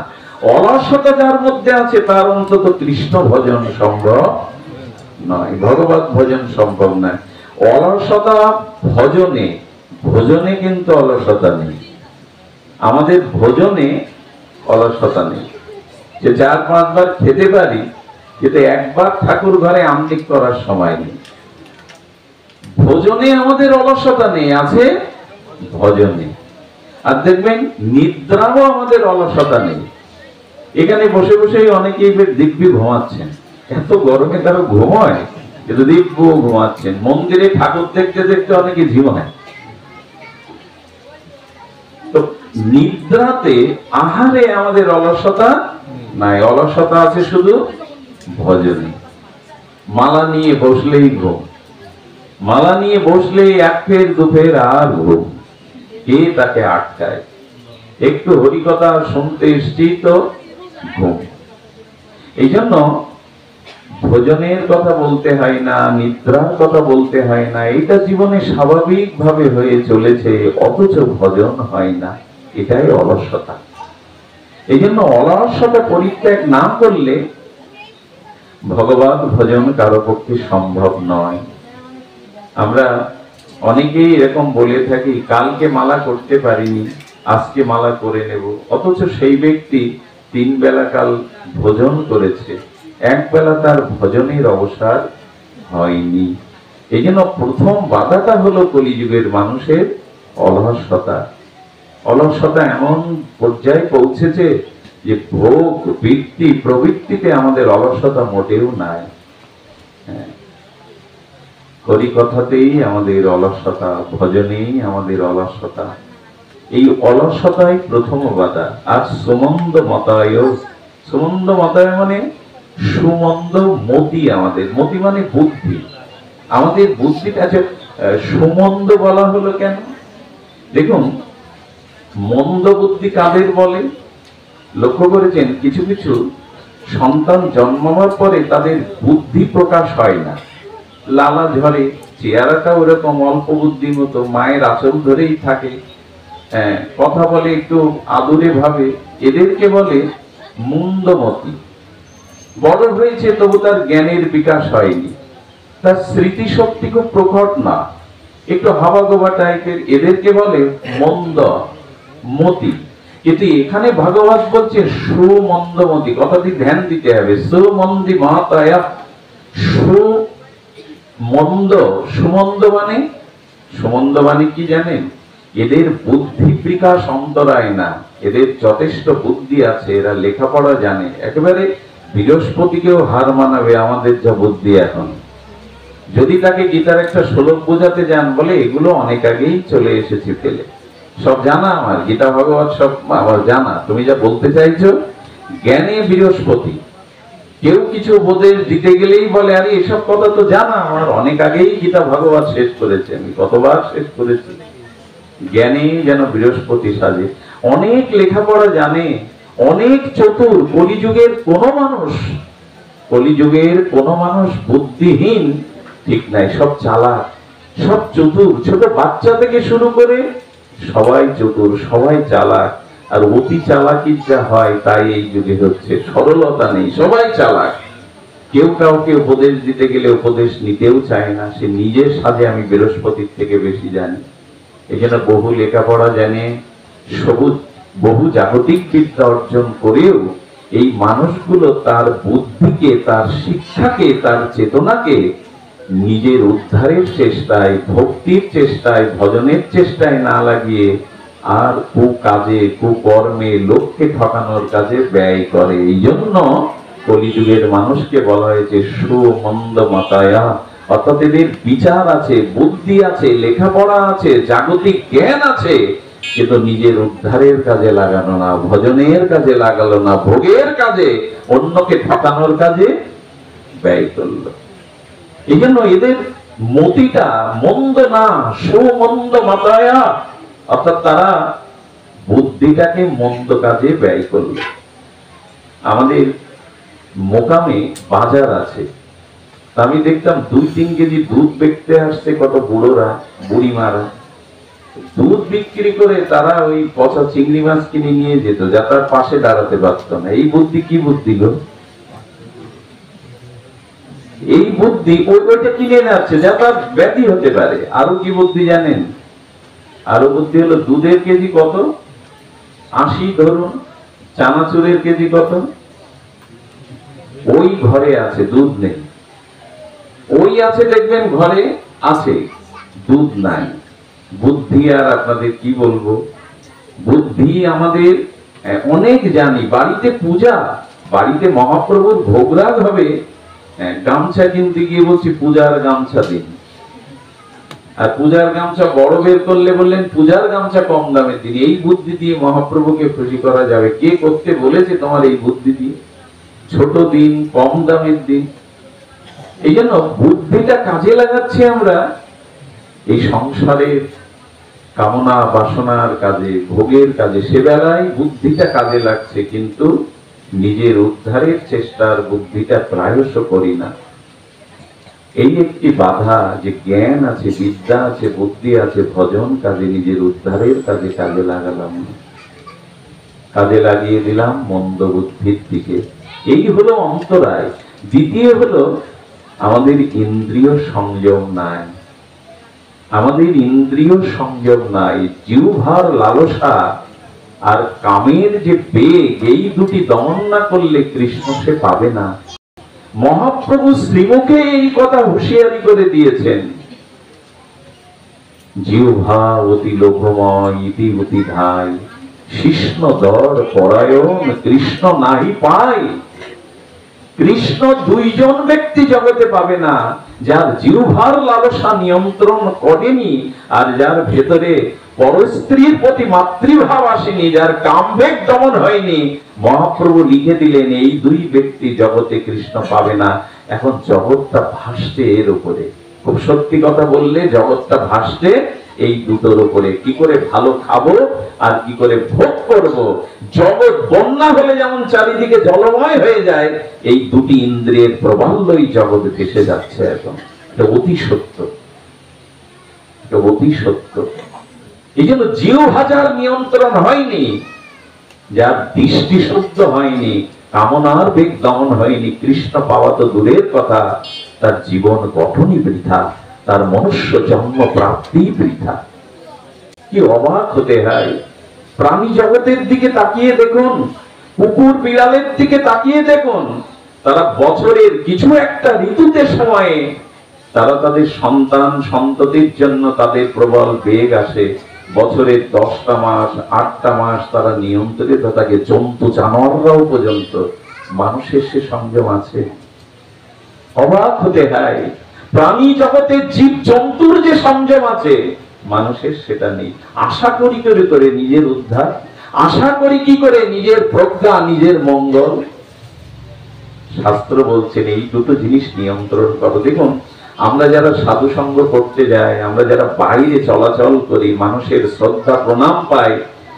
অলসতা যার মধ্যে আছে তার অন্তত কৃষ্ণ ভজন সম্ভব নয়, ভগবত ভজন সম্ভব নয়। অলসতা ভজনে, ভোজনে কিন্তু অলসতা নেই। আমাদের ভোজনে অলসতা নেই। যে 4-5 বার খেতে পারি, কিন্তু একবার ঠাকুর ঘরে আমলিক করার সময় নেই। ভোজনে আমাদের অলসতা নেই, আছে ভজনে। আর দেখবেন নিদ্রাও আমাদের অলসতা নেই। এখানে বসে বসে অনেকেই দিব্যি ঘুমাচ্ছেন। এত গরমে কারো ঘুমায়? কিন্তু দিব্য ঘুমাচ্ছেন। মন্দিরে ঠাকুর দেখতে দেখতে অনেকে জীবনায়। তো নিদ্রাতে, আহারে আমাদের অলসতা নাই, অলসতা আছে শুধু ভজনে। মালা নিয়ে বসলেই ঘুম, মালা নিয়ে বসলেই 1 ফের 2 ফের আর ঘুম। কে তাকে আটকায়? একটু হরিকথা শুনতে এসছি তো ঘুম। এই জন্য ভোজনের কথা বলতে হয় না, নিদ্রার কথা বলতে হয় না। এটা জীবনে স্বাভাবিক ভাবে হয়ে চলেছে, অথচ ভজন হয় না। এটাই অলসতা। এই জন্য অলসতা পরিত্যাগ না করলে ভগবত ভজন কারো পক্ষে সম্ভব নয়। আমরা অনেকেই এরকম বলে থাকি, কালকে মালা করতে পারিনি, আজকে মালা করে নেব। অথচ সেই ব্যক্তি 3 বেলা কাল ভোজন করেছে, 1 বেলা তার ভজনের অবসর হয়নি। এই জন্য প্রথম বাধাটা হলো কলিযুগের মানুষের অলসতা। অলসতা এমন পর্যায়ে পৌঁছেছে যে ভোগ বৃত্তি প্রবৃত্তিতে আমাদের অলসতা মোটেও নাই। হরিকথাতেই আমাদের অলসতা, ভজনেই আমাদের অলসতা। এই অলসতাই প্রথম বাধা। আর সুমন্দ মতায়, সুমন্দ মতায় মানে সুমন্দ মতি। আমাদের মতি মানে বুদ্ধি। আমাদের বুদ্ধিটা আছে। সুমন্দ বলা হলো কেন? দেখুন, মন্দ বুদ্ধি কাদের বলে? লক্ষ্য করেছেন, কিছু কিছু সন্তান জন্মাবার পরে তাদের বুদ্ধি প্রকাশ হয় না, লালা ঝরে, চেহারাটা ওরকম অল্প বুদ্ধি মতো, মায়ের আঁচল ধরেই থাকে, কথা বলে একটু আদুরে ভাবে। এদেরকে বলে মন্দমতি। বড় হয়েছে তবু তার জ্ঞানের বিকাশ হয়নি, তার স্মৃতিশক্তি খুব প্রকট না, একটু হাবাগোবা টাইপের। এদেরকে বলে মন্দ মতি। কিন্তু এখানে ভাগবত বলছে সুমন্দমতি। কথাটি ধ্যান দিতে হবে। সুমন্দি মাতায়া, সুমন্দ, সুমন্দ মানে সুমন্দ মানে কি জানেন? এদের বুদ্ধি বিকাশ অন্তরায় না, এদের যথেষ্ট বুদ্ধি আছে, এরা লেখাপড়া জানে, একেবারে বৃহস্পতিকেও হার মানাবে আমাদের যা বুদ্ধি এখন। যদি তাকে গীতার একটা শ্লোক বোঝাতে যান, বলে এগুলো অনেক আগেই চলে এসেছি ফেলে, সব জানা আমার, গীতা ভাগবত সব আমার জানা, তুমি যা বলতে চাইছো। জ্ঞানে বৃহস্পতি, কেউ কিছু উপদেশ দিতে গেলেই বলে আরে এসব কথা তো জানা আমার, অনেক আগেই গীতা ভাগবত শেষ করেছে, আমি কতবার শেষ করেছি। জ্ঞানে যেন বৃহস্পতি সাজে, অনেক লেখাপড়া জানে, অনেক চতুর। কলিযুগের কোন মানুষ বুদ্ধিহীন ঠিক নাই, সব চালাক, সব চতুর। ছোট বাচ্চা থেকে শুরু করে সবাই চতুর, সবাই চালাক। আর অতি চালাকির যা হয় তাই এই যুগে হচ্ছে, সরলতা নেই, সবাই চালাক। কেউ কাউকে উপদেশ দিতে গেলে উপদেশ নিতেও চায় না, সে নিজের সাজে আমি বৃহস্পতির থেকে বেশি জানি। এই জন্য বহু লেখাপড়া জানে, বহু জাগতিক বিদ্যা অর্জন করেও এই মানুষগুলো তার বুদ্ধিকে, তার শিক্ষাকে, তার চেতনাকে নিজের উদ্ধারের চেষ্টায়, ভক্তির চেষ্টায়, ভজনের চেষ্টায় না লাগিয়ে আর কুকাজে, কুকর্মে, লোককে ঠকানোর কাজে ব্যয় করে। এই জন্য কলিযুগের মানুষকে বলা হয়েছে সুমন্দ মাতায়া, অর্থাৎ এদের বিচার আছে, বুদ্ধি আছে, লেখাপড়া আছে, জাগতিক জ্ঞান আছে, কিন্তু নিজের উদ্ধারের কাজে লাগানো না, ভজনের কাজে লাগালো না, ভোগের কাজে, অন্যকে ঠকানোর কাজে ব্যয় করলো। এই জন্য এদের মতিটা মন্দ না, সুমন্দ মাতায়া, অর্থাৎ তারা বুদ্ধিটাকে মন্দ কাজে ব্যয় করলো। আমাদের মোকামে বাজার আছে, আমি দেখতাম 2-3 কেজি দুধ বেচতে আসছে কত বুড়োরা, বুড়িমারা, দুধ বিক্রি করে তারা ওই পচা চিংড়ি মাছ কিনে নিয়ে যেত, যা তার পাশে দাঁড়াতে পারত না। এই বুদ্ধি কি বুদ্ধি গো? এই বুদ্ধি ওইটা কিনে যাচ্ছে, যা তার ব্যাধি হতে পারে। আরো কি বুদ্ধি জানেন? আরো বুদ্ধি হলো দুধের কেজি কত, 80 ধরুন, চানাচুরের কেজি কত, ওই ঘরে আছে, দুধ নেই। ওই আছে, দেখবেন ঘরে আছে, দুধ নাই। বুদ্ধি আর আপনাদের কি বলবো, বুদ্ধি আমাদের অনেক জানি। বাড়িতে পূজা, বাড়িতে মহাপ্রভুর ভোগরাগ হবে, গামছা কিনতে গিয়ে বলছি পূজার গামছা দিন, আর পূজার গামছা বড় বের করলে বললেন পূজার গামছা কম দামে দিন। এই বুদ্ধি দিয়ে মহাপ্রভুকে খুশি করা যাবে? কে করতে বলেছে তোমার এই বুদ্ধি দিয়ে? ছোট দিন, কম দামের দিন। এই জন্য বুদ্ধিটা কাজে লাগাচ্ছি আমরা এই সংসারের কামনা বাসনার কাজে, ভোগের কাজে, সে বেলায় বুদ্ধিটা কাজে লাগছে, কিন্তু নিজের উদ্ধারের চেষ্টার বুদ্ধিটা প্রায়শ করি না। এই একটি বাধা, যে জ্ঞান আছে, বিদ্যা আছে, বুদ্ধি আছে, ভজন কাজে, নিজের উদ্ধারের কাজে কাজে লাগালাম, কাজে লাগিয়ে দিলাম মন্দ বুদ্ধির দিকে। এই হলো অন্তরায়। দ্বিতীয় হলো আমাদের ইন্দ্রিয় সংযম নাই, আমাদের ইন্দ্রিয় সংযম নাই। জিহ্বার লালসা আর কামের যে বেগ, এই দুটি দমন না করলে কৃষ্ণ সে পাবে না। মহাপ্রভু শ্রীমুখে এই কথা হুঁশিয়ারি করে দিয়েছেন, জিহ্বা অতি লোভময় ইতি অতি ধায়, শিষ্ণ দর পরায়ণ কৃষ্ণ নাহি পায়। কৃষ্ণ দুইজন ব্যক্তি জগতে পাবে না, যার জিহ্বার লালসা নিয়ন্ত্রণ করেনি, আর যার ভেতরে পরস্ত্রীর প্রতি মাতৃভাব আসেনি, যার কামবেগ দমন হয়নি। মহাপ্রভু লিখে দিলেন এই দুই ব্যক্তি জগতে কৃষ্ণ পাবে না। এখন জগৎটা ভাসছে এর উপরে, খুব সত্যি কথা বললে জগৎটা ভাসছে এই দুটোর উপরে। কি করে ভালো খাবো আর কি করে ভোগ করব। জগৎ বন্যা হলে যেমন চারিদিকে জলময় হয়ে যায়, এই দুটি ইন্দ্রিয়ের প্রবাল্যই জগৎ ভেসে যাচ্ছে এখন। এটা অতি সত্য, এটা অতি সত্য। এই জন্য জিহ্বার নিয়ন্ত্রণ হয়নি, যার দৃষ্টি শুদ্ধ হয়নি, কামনার বেগ দমন হয়নি, কৃষ্ণ পাওয়া তো দূরের কথা, তার জীবন গঠনই বৃথা, তার মনুষ্য জন্ম প্রাপ্তি বৃথা। কি অবাক হতে হয়! প্রাণী জগতের দিকে তাকিয়ে দেখুন, কুকুর বিড়ালের দিকে তাকিয়ে দেখুন, তারা বছরের কিছু একটা ঋতুতে সময়ে তারা তাদের সন্তান সন্ততির জন্য তাদের প্রবল বেগ আসে, বছরের 10টা মাস 8টা মাস তারা নিয়ন্ত্রিত থাকে। জন্তু জানোয়াররাও পর্যন্ত, মানুষের সে সংযম আছে? অবাক হতে হয়, প্রাণী জগতের জীব জন্তুর যে সংযম আছে মানুষের সেটা নেই। আশা করি করে করে নিজের উদ্ধার, আশা করি কি করে নিজের প্রজ্ঞা, নিজের মঙ্গল। শাস্ত্র বলছেন এই দুটো জিনিস নিয়ন্ত্রণ করো। দেখুন, আমরা যারা সাধু সঙ্গ করতে যাই, আমরা যারা বাইরে চলাচল করি, মানুষের শ্রদ্ধা প্রণাম পাই,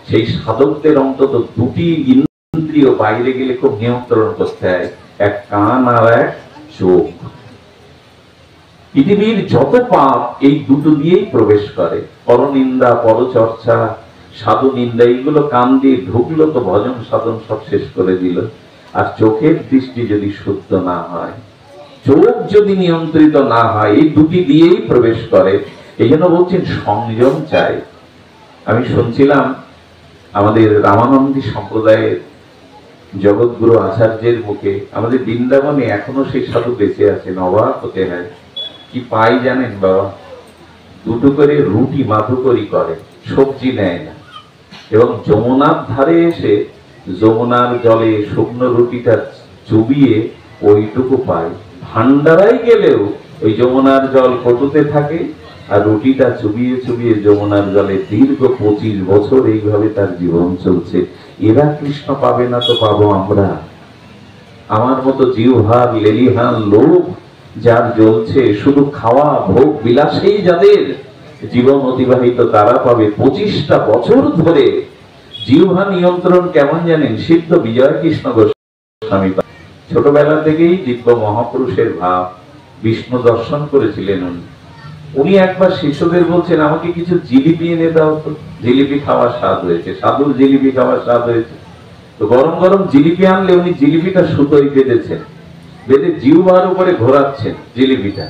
সেই সাধকদের অন্তত দুটি ইন্দ্রিয় বাইরে গেলে খুব নিয়ন্ত্রণ করতে হয়, এক কান আর এক চোখ। পৃথিবীর যত পাপ এই দুটো দিয়েই প্রবেশ করে। পরনিন্দা, পরচর্চা, সাধু নিন্দা, এইগুলো কান দিয়ে ঢুকলো তো ভজন সাধন সব শেষ করে দিল। আর চোখের দৃষ্টি যদি শুদ্ধ না হয়, চোখ যদি নিয়ন্ত্রিত না হয়, এই দুটি দিয়েই প্রবেশ করে। এই জন্য বলছেন সংযম চাই। আমি শুনছিলাম আমাদের রামানন্দী সম্প্রদায়ের জগৎগুরু আচার্যের মুখে, আমাদের বৃন্দাবনে এখনো সেই সাধু বেঁচে আছেন। অবাক হতে হয়, কি পাই জানেন বাবা? দুটো করে রুটি মাধুকরি করে, সবজি নেয় না, এবং যমুনার ধারে এসে যমুনার জলে শুকনো রুটিটা চুবিয়ে ওইটুকু পায়। ভান্ডারাই গেলেও ওই যমুনার জল কটুতে থাকে, আর রুটিটা চুবিয়ে চুবিয়ে যমুনার জলে দীর্ঘ 25 বছর এইভাবে তার জীবন চলছে। এরা কৃষ্ণ পাবে না তো পাবো আমরা? আমার মতো জিহ্বার লেলিহান লোক যার জ্বলছে, শুধু খাওয়া ভোগ বিলাসেই যাদের জীবন অতিবাহিত, তারা পাবে 25টা বছর ধরে। জিহ্বা নিয়ন্ত্রণ কেমন জানেন? সিদ্ধ বিজয় কৃষ্ণ গোস্বামী ছোটবেলা থেকেই দিব্য মহাপুরুষের ভাব, বিষ্ণু দর্শন করেছিলেন উনি। উনি একবার শিষ্যদের বলছেন, আমাকে কিছু জিলিপি এনে দাও তো, জিলিপি খাওয়ার স্বাদ হয়েছে, সাধুর জিলিপি খাওয়ার স্বাদ হয়েছে। তো গরম গরম জিলিপি আনলে উনি জিলিপিটা সুতোয় বেঁধেছেন, বেঁধে জিহ্বার উপরে ঘোরাচ্ছেন জিলিপিটা।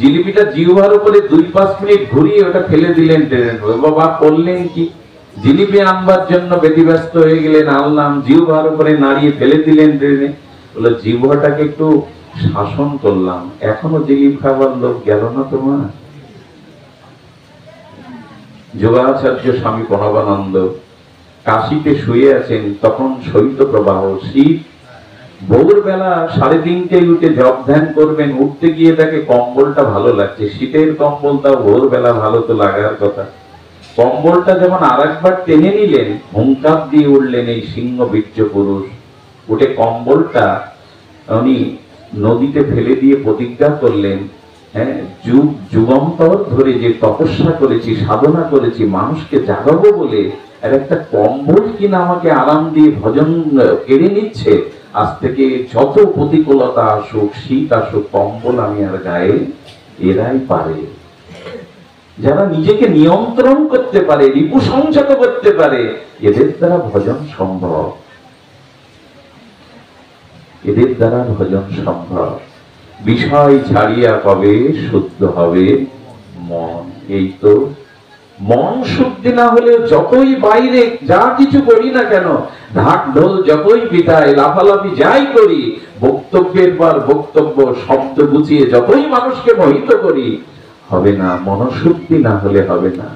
জিলিপিটা জিহ্বার উপরে 2-5 মিনিট ঘুরিয়ে ওটা ফেলে দিলেন ট্রেনের। বাবা করলেন কি? জিলিপি আনবার জন্য ব্যতিব্যস্ত হয়ে গেলেন, আনলাম, জিহ্বার উপরে নাড়িয়ে ফেলে দিলেন ট্রেনে। বলে জিহ্বাটাকে একটু শাসন করলাম, এখনো জিলিপি খাবার লোক গেল না তোমার? যোগাচার্য স্বামী প্রণবানন্দ কাশীতে শুয়ে আছেন, তখন শৈত্য প্রবাহ, শীত। ভোরবেলা 3:30টায় উঠে জপ ধ্যান করবেন, উঠতে গিয়ে তাকে কম্বলটা ভালো লাগছে, শীতের কম্বলটা ভোরবেলা ভালো তো লাগার কথা। কম্বলটা যখন আরেকবার টেনে নিলেন, হুঙ্কার দিয়ে উঠলেন এই সিংহ বীর্য পুরুষ। উঠে কম্বলটা উনি নদীতে ফেলে দিয়ে প্রতিজ্ঞা করলেন, হ্যাঁ, যুগ যুগান্তর ধরে যে তপস্যা করেছি, সাধনা করেছি, মানুষকে জাগাবো বলে, আর একটা কম্বল কিনা আমাকে আরাম দিয়ে ভজন কেড়ে নিচ্ছে, আজ থেকে যত প্রতিকূলতা আসুক, শীত আসুক, কম্বল আমি আর গায়ে। এরাই পারে, যারা নিজেকে নিয়ন্ত্রণ করতে পারে, রিপু সংযত করতে পারে, এদের দ্বারা ভজন সম্ভব, এদের দ্বারা ভজন সম্ভব। বিষয় ছাড়িয়া কবে শুদ্ধ হবে মন। এই তো মন শুদ্ধি না হলে যতই বাইরে যা কিছু করি না কেন, ঢাক ঢোল যতই পিটাই, লাফালাফি যাই করি, বক্তব্যের পর বক্তব্য, শব্দ গুছিয়ে যতই মানুষকে মোহিত করি, হবে না। মনশুদ্ধি না হলে হবে না।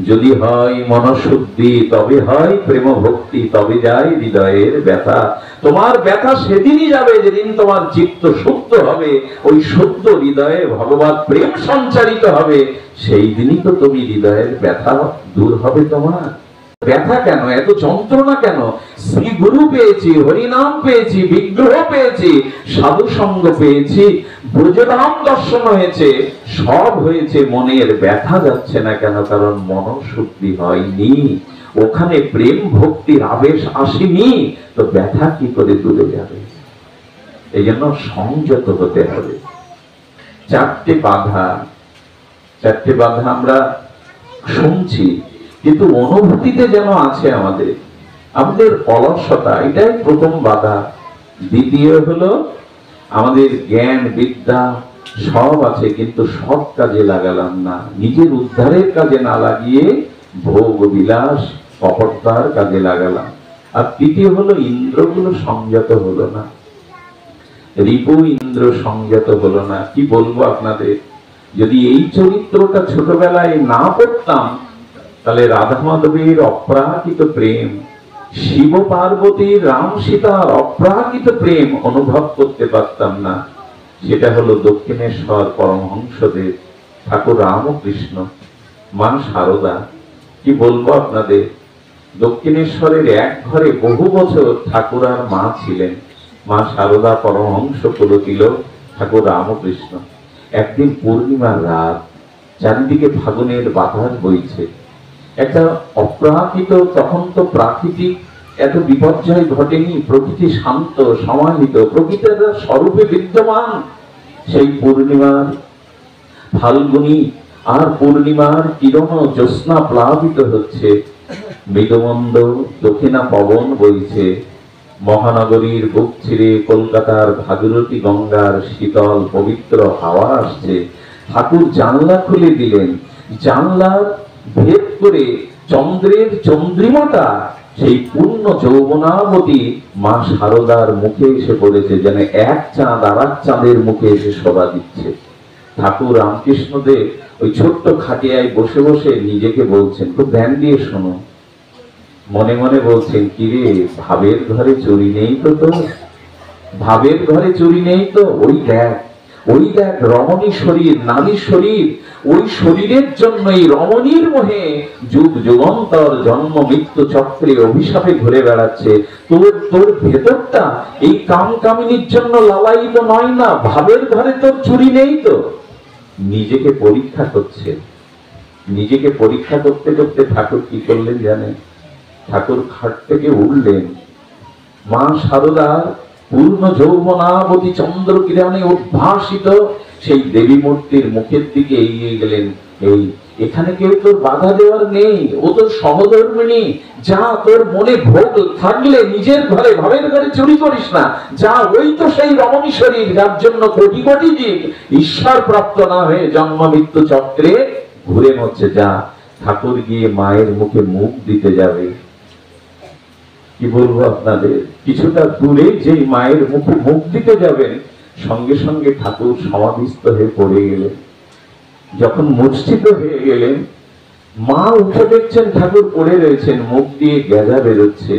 যদি হয় মনশুদ্ধি, তবে হয় প্রেম ভক্তি, তবে যায় হৃদয়ের ব্যথা। তোমার ব্যথা সেদিনই যাবে যেদিন তোমার চিত্ত শুদ্ধ হবে, ওই শুদ্ধ হৃদয়ে ভগবত প্রেম সঞ্চারিত হবে, সেই দিনই তো তুমি হৃদয়ের ব্যথা দূর হবে। তোমার ব্যথা কেন, এত যন্ত্রণা কেন? শ্রী গুরু পেয়েছি, হরিনাম পেয়েছি, বিগ্রহ পেয়েছি, সাধু সঙ্গ পেয়েছি, ব্রজধাম দর্শন হয়েছে, সব হয়েছে, মনের ব্যথা যাচ্ছে না কেন? কারণ মনশুদ্ধি হয়নি, ওখানে প্রেম ভক্তির আবেশ আসেনি, তো ব্যথা কি করে দূরে যাবে? এই জন্য সংযত হতে হবে। 4টে বাধা, 4টে বাধা আমরা শুনছি, কিন্তু অনুভূতিতে যেন আছে আমাদের, আমাদের অলসতা, এটাই প্রথম বাধা। দ্বিতীয় হলো আমাদের জ্ঞান বিদ্যা সব আছে, কিন্তু সব কাজে লাগালাম না, নিজের উদ্ধারের কাজে না লাগিয়ে ভোগ বিলাস কপটতার কাজে লাগালাম। আর তৃতীয় হলো ইন্দ্রগুলো সংযত হলো না। রিপু ইন্দ্র সংযত হলো না। কি বলবো আপনাদের, যদি এই চরিত্রটা ছোটবেলায় না পড়তাম, তাহলে রাধা মাধবের অপ্রাকৃত প্রেম, শিব পার্বতীর, রাম সীতার অপ্রাকৃত প্রেম অনুভব করতে পারতাম না। সেটা হলো দক্ষিণেশ্বর পরমহংসদেব, ঠাকুর রামকৃষ্ণ, মা শারদা। কি বলবো আপনাদের, দক্ষিণেশ্বরের এক ঘরে বহু বছর ঠাকুর আর মা ছিলেন, মা শারদা, পরমহংস কুলতিলক ঠাকুর রামকৃষ্ণ। একদিন পূর্ণিমার রাত, চারিদিকে ফাগুনের বাতাস বইছে, একটা অপ্রাকৃত, তখন তো প্রাকৃতিক এত বিপর্যয় ঘটেনি, প্রকৃতি শান্ত সমাহিত, প্রকৃতির স্বরূপে বিদ্যমান। সেই পূর্ণিমার ফাল্গুনী আর পূর্ণিমার কিরণ জ্যোৎস্না প্লাবিত হচ্ছে, মৃদুমন্দ দক্ষিণা পবন বইছে, মহানগরীর বুক ছিঁড়ে কলকাতার ভাগীরথী গঙ্গার শীতল পবিত্র হাওয়া আসছে। ঠাকুর জানলা খুলে দিলেন, জানলার ভেদ করে চন্দ্রের চন্দ্রিমাটা সেই পূর্ণ যৌবনাবতী মা শারদার মুখে এসে পড়েছে, যেন এক চাঁদ আর এক চাঁদের মুখে এসে শোভা দিচ্ছে। ঠাকুর রামকৃষ্ণদেব ওই ছোট্ট খাটিয়ায় বসে বসে নিজেকে বলছেন, খুব ধ্যান দিয়ে শোনো, মনে মনে বলছেন, কিরে ভাবের ঘরে চুরি নেই তো, তোর ভাবের ঘরে চুরি নেই তো? ওই দেখ, ওই দেখ রমণী শরীর, নারী শরীর, ওই শরীরের জন্য এই রমণীর মোহে যুগ যুগান্তর জন্ম মৃত্যু চক্রে অভিশাপে ঘুরে বেড়াচ্ছে। তোর ভেতরটা এই কাম কামিনীর জন্য লালায়িত নয় না? ভাবের ঘরে তোর চুরি নেই তো? নিজেকে পরীক্ষা করছে। নিজেকে পরীক্ষা করতে করতে ঠাকুর কি করলেন জানেন? ঠাকুর খাট থেকে উঠলেন, মা শারদার পূর্ণ যৌবনাবতী চন্দ্র কিরণে উদ্ভাসিত সেই দেবী মূর্তির মুখের দিকে এগিয়ে গেলেন। এই এখানে কেউ তোর বাধা দেওয়ার নেই, ও তোর সহধর্মিণী, যা তোর মনে ভোগ থাকলে নিজের ঘরে, ভাবের ঘরে চুরি করিস না, যা ওই তো সেই রমণী শরীর, যার জন্য কোটি কোটি জীব ঈশ্বর প্রাপ্ত না হয়ে জন্ম মৃত্যু চক্রে ঘুরে মরছে। যা, ঠাকুর গিয়ে মায়ের মুখে মুখ দিতে যাবে। কি বলবো আপনাদের, কিছুটা দূরে যেই মায়ের মুখে মুখ দিতে যাবেন, সঙ্গে সঙ্গে ঠাকুর সমাধিস্থ হয়ে পড়ে গেলেন। যখন মূর্ছিত হয়ে গেলেন, মা উঠে দেখছেন ঠাকুর পড়ে রয়েছেন, মুখ দিয়ে গেঁজা বেরোচ্ছে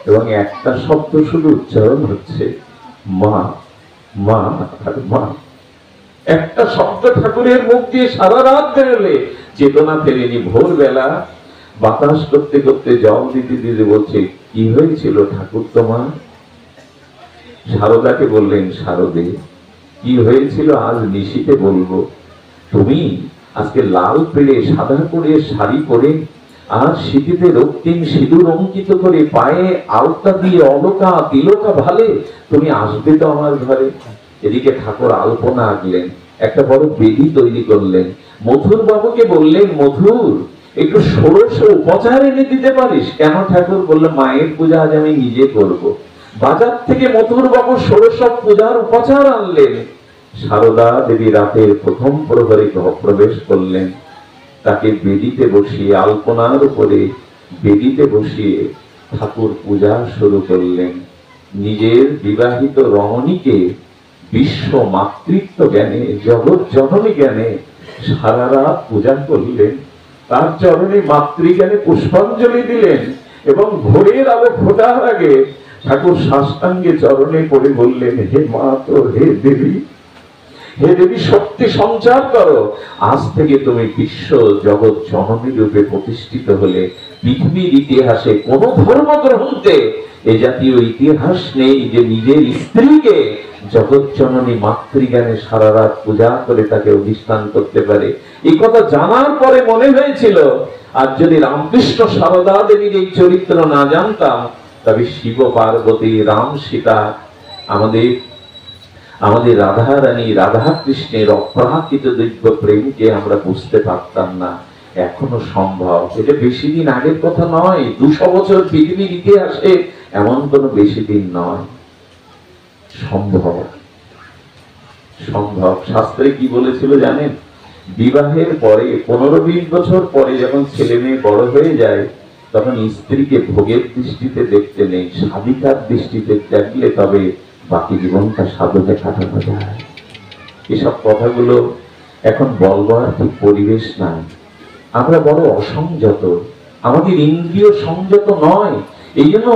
এবং একটা শব্দ শুধু উচ্চারণ হচ্ছে, মা মা মা। একটা শব্দ ঠাকুরের মুখ দিয়ে সারা রাত বেরোলে চেতনা ফেরেনি। ভোরবেলা বাতাস করতে করতে জল দিতে দিতে বলছে, কি হয়েছিল ঠাকুর তোমার? শারদাকে বললেন, শারদে কি হয়েছিল আজ নিশিতে বলবো। তুমি আজকে লাল পেড়ে সাদা করে শাড়ি পরে আর সিঁথিতে রক্তিম সিঁদুর অঙ্কিত করে পায়ে আলতা দিয়ে অলকা তিলকা ভালে তুমি আসবে তো আমার ঘরে। এদিকে ঠাকুর আলপনা আঁকলেন, একটা বড় বেদি তৈরি করলেন। মধুর বাবুকে বললেন, মধুর একটু ষোড়শ উপচার এনে দিতে পারিস? কেন ঠাকুর? বললো, মায়ের পূজা আজ আমি নিজে করব। বাজার থেকে মধুর বাবু ষোড়শ পূজার উপচার আনলেন। শারদা দেবী রাতের প্রথম প্রহরে প্রবেশ করলেন, তাকে বেদিতে বসিয়ে, আলপনার উপরে বেদিতে বসিয়ে ঠাকুর পূজা শুরু করলেন। নিজের বিবাহিত রমণীকে বিশ্ব মাতৃত্ব জ্ঞানে, জগৎ জননী জ্ঞানে সারা রাত পূজা করলেন। তার চরণে মাতৃজ্ঞানে পুষ্পাঞ্জলি দিলেন এবং ভোরের আলো ফোটার আগে ঠাকুর সাষ্টাঙ্গে চরণে পড়ে বললেন, হে মা তো, হে দেবী, হে দেবী শক্তি সঞ্চার করো। আজ থেকে তুমি বিশ্ব জগৎ জননী রূপে প্রতিষ্ঠিত হলে। পৃথিবীর ইতিহাসে কোন ধর্মগ্রন্থে এ জাতীয় ইতিহাস নেই যে নিজের স্ত্রীকে জগৎ জননী মাতৃজ্ঞানে সারা রাত পূজা করে তাকে অধিষ্ঠান করতে পারে। এই কথা জানার পরে মনে হয়েছিল, আর যদি রামকৃষ্ণ সারদা দেবীর এই চরিত্র না জানতাম, তবে শিব পার্বতী, রাম সীতা, আমাদের রাধা রানী, রাধা কৃষ্ণের অপ্রাকৃত দিব্য প্রেমকে আমরা বুঝতে পারতাম না। এখনো সম্ভব। এটা বেশি দিন আগের কথা নয়, 200 বছর পৃথিবীর ইতিহাসে এমন কোনো বেশি দিন নয়। সম্ভব, সম্ভব। শাস্ত্রে কি বলেছিল জানেন? বিবাহের পরে 15-20 বছর পরে যখন ছেলে মেয়ে বড় হয়ে যায়, তখন স্ত্রীকে ভোগের দৃষ্টিতে দেখতে নেই, সাধিকার দৃষ্টিতে দেখলে তবে বাকি জীবনটা সাধনে কাটানো যায়। এসব কথাগুলো এখন বলবার ঠিক পরিবেশ নাই। আমরা বড় অসংযত, আমাদের ইন্দ্রিয় সংযত নয়। এই জন্য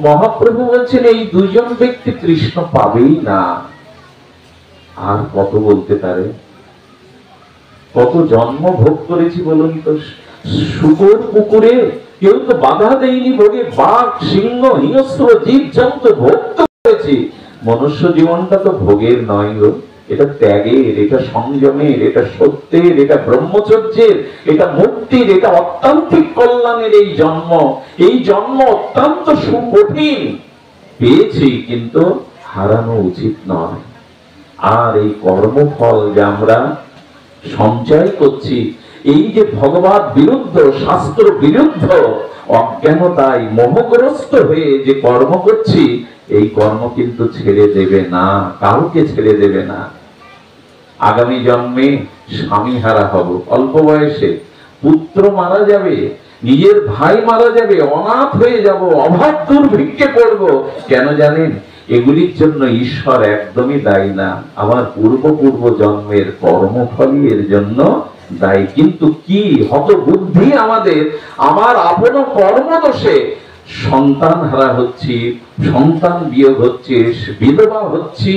মহাপ্রভু বলছেন এই দুইজন ব্যক্তি কৃষ্ণ পাবেই না। আর কত বলতে পারে, কত জন্ম ভোগ করেছি বলুন তো। শুকর পুকুরে কেউ তো বাধা দেয়নি, ভোগে বাঘ সিংহ হিংস্র জীব জন্তু ভোগ করেছি। মনুষ্য জীবনটা তো ভোগের নয় গো, এটা ত্যাগের, এটা সংযমের, এটা সত্যের, এটা ব্রহ্মচর্যের, এটা মুক্তির, এটা অত্যান্তিক কল্যাণের এই জন্ম। এই জন্ম অত্যন্ত সুকঠিন পেয়েছি, কিন্তু হারানো উচিত নয়। আর এই কর্মফল যে আমরা সঞ্চয় করছি, এই যে ভগবত বিরুদ্ধ, শাস্ত্র বিরুদ্ধ অজ্ঞানতায় মোহগ্রস্ত হয়ে যে কর্ম করছি, এই কর্ম কিন্তু ছেড়ে দেবে না, কাউকে ছেড়ে দেবে না। আগামী জন্মে স্বামী হারা হব, অল্প বয়সে পুত্র মারা যাবে, নিজের ভাই মারা যাবে, অনাথ হয়ে যাব, অভাব দুর্ভিক্ষে পড়ব। কেন জানেন? এগুলির জন্য ঈশ্বর একদমই দায়ী না, আমার পূর্ব জন্মের কর্মফলই এর জন্য দায়ী। কিন্তু কি হতবুদ্ধি আমাদের! আমার আপন কর্মদোষে সন্তান হারা হচ্ছি, সন্তান বিয়োগ হচ্ছে, বিধবা হচ্ছি,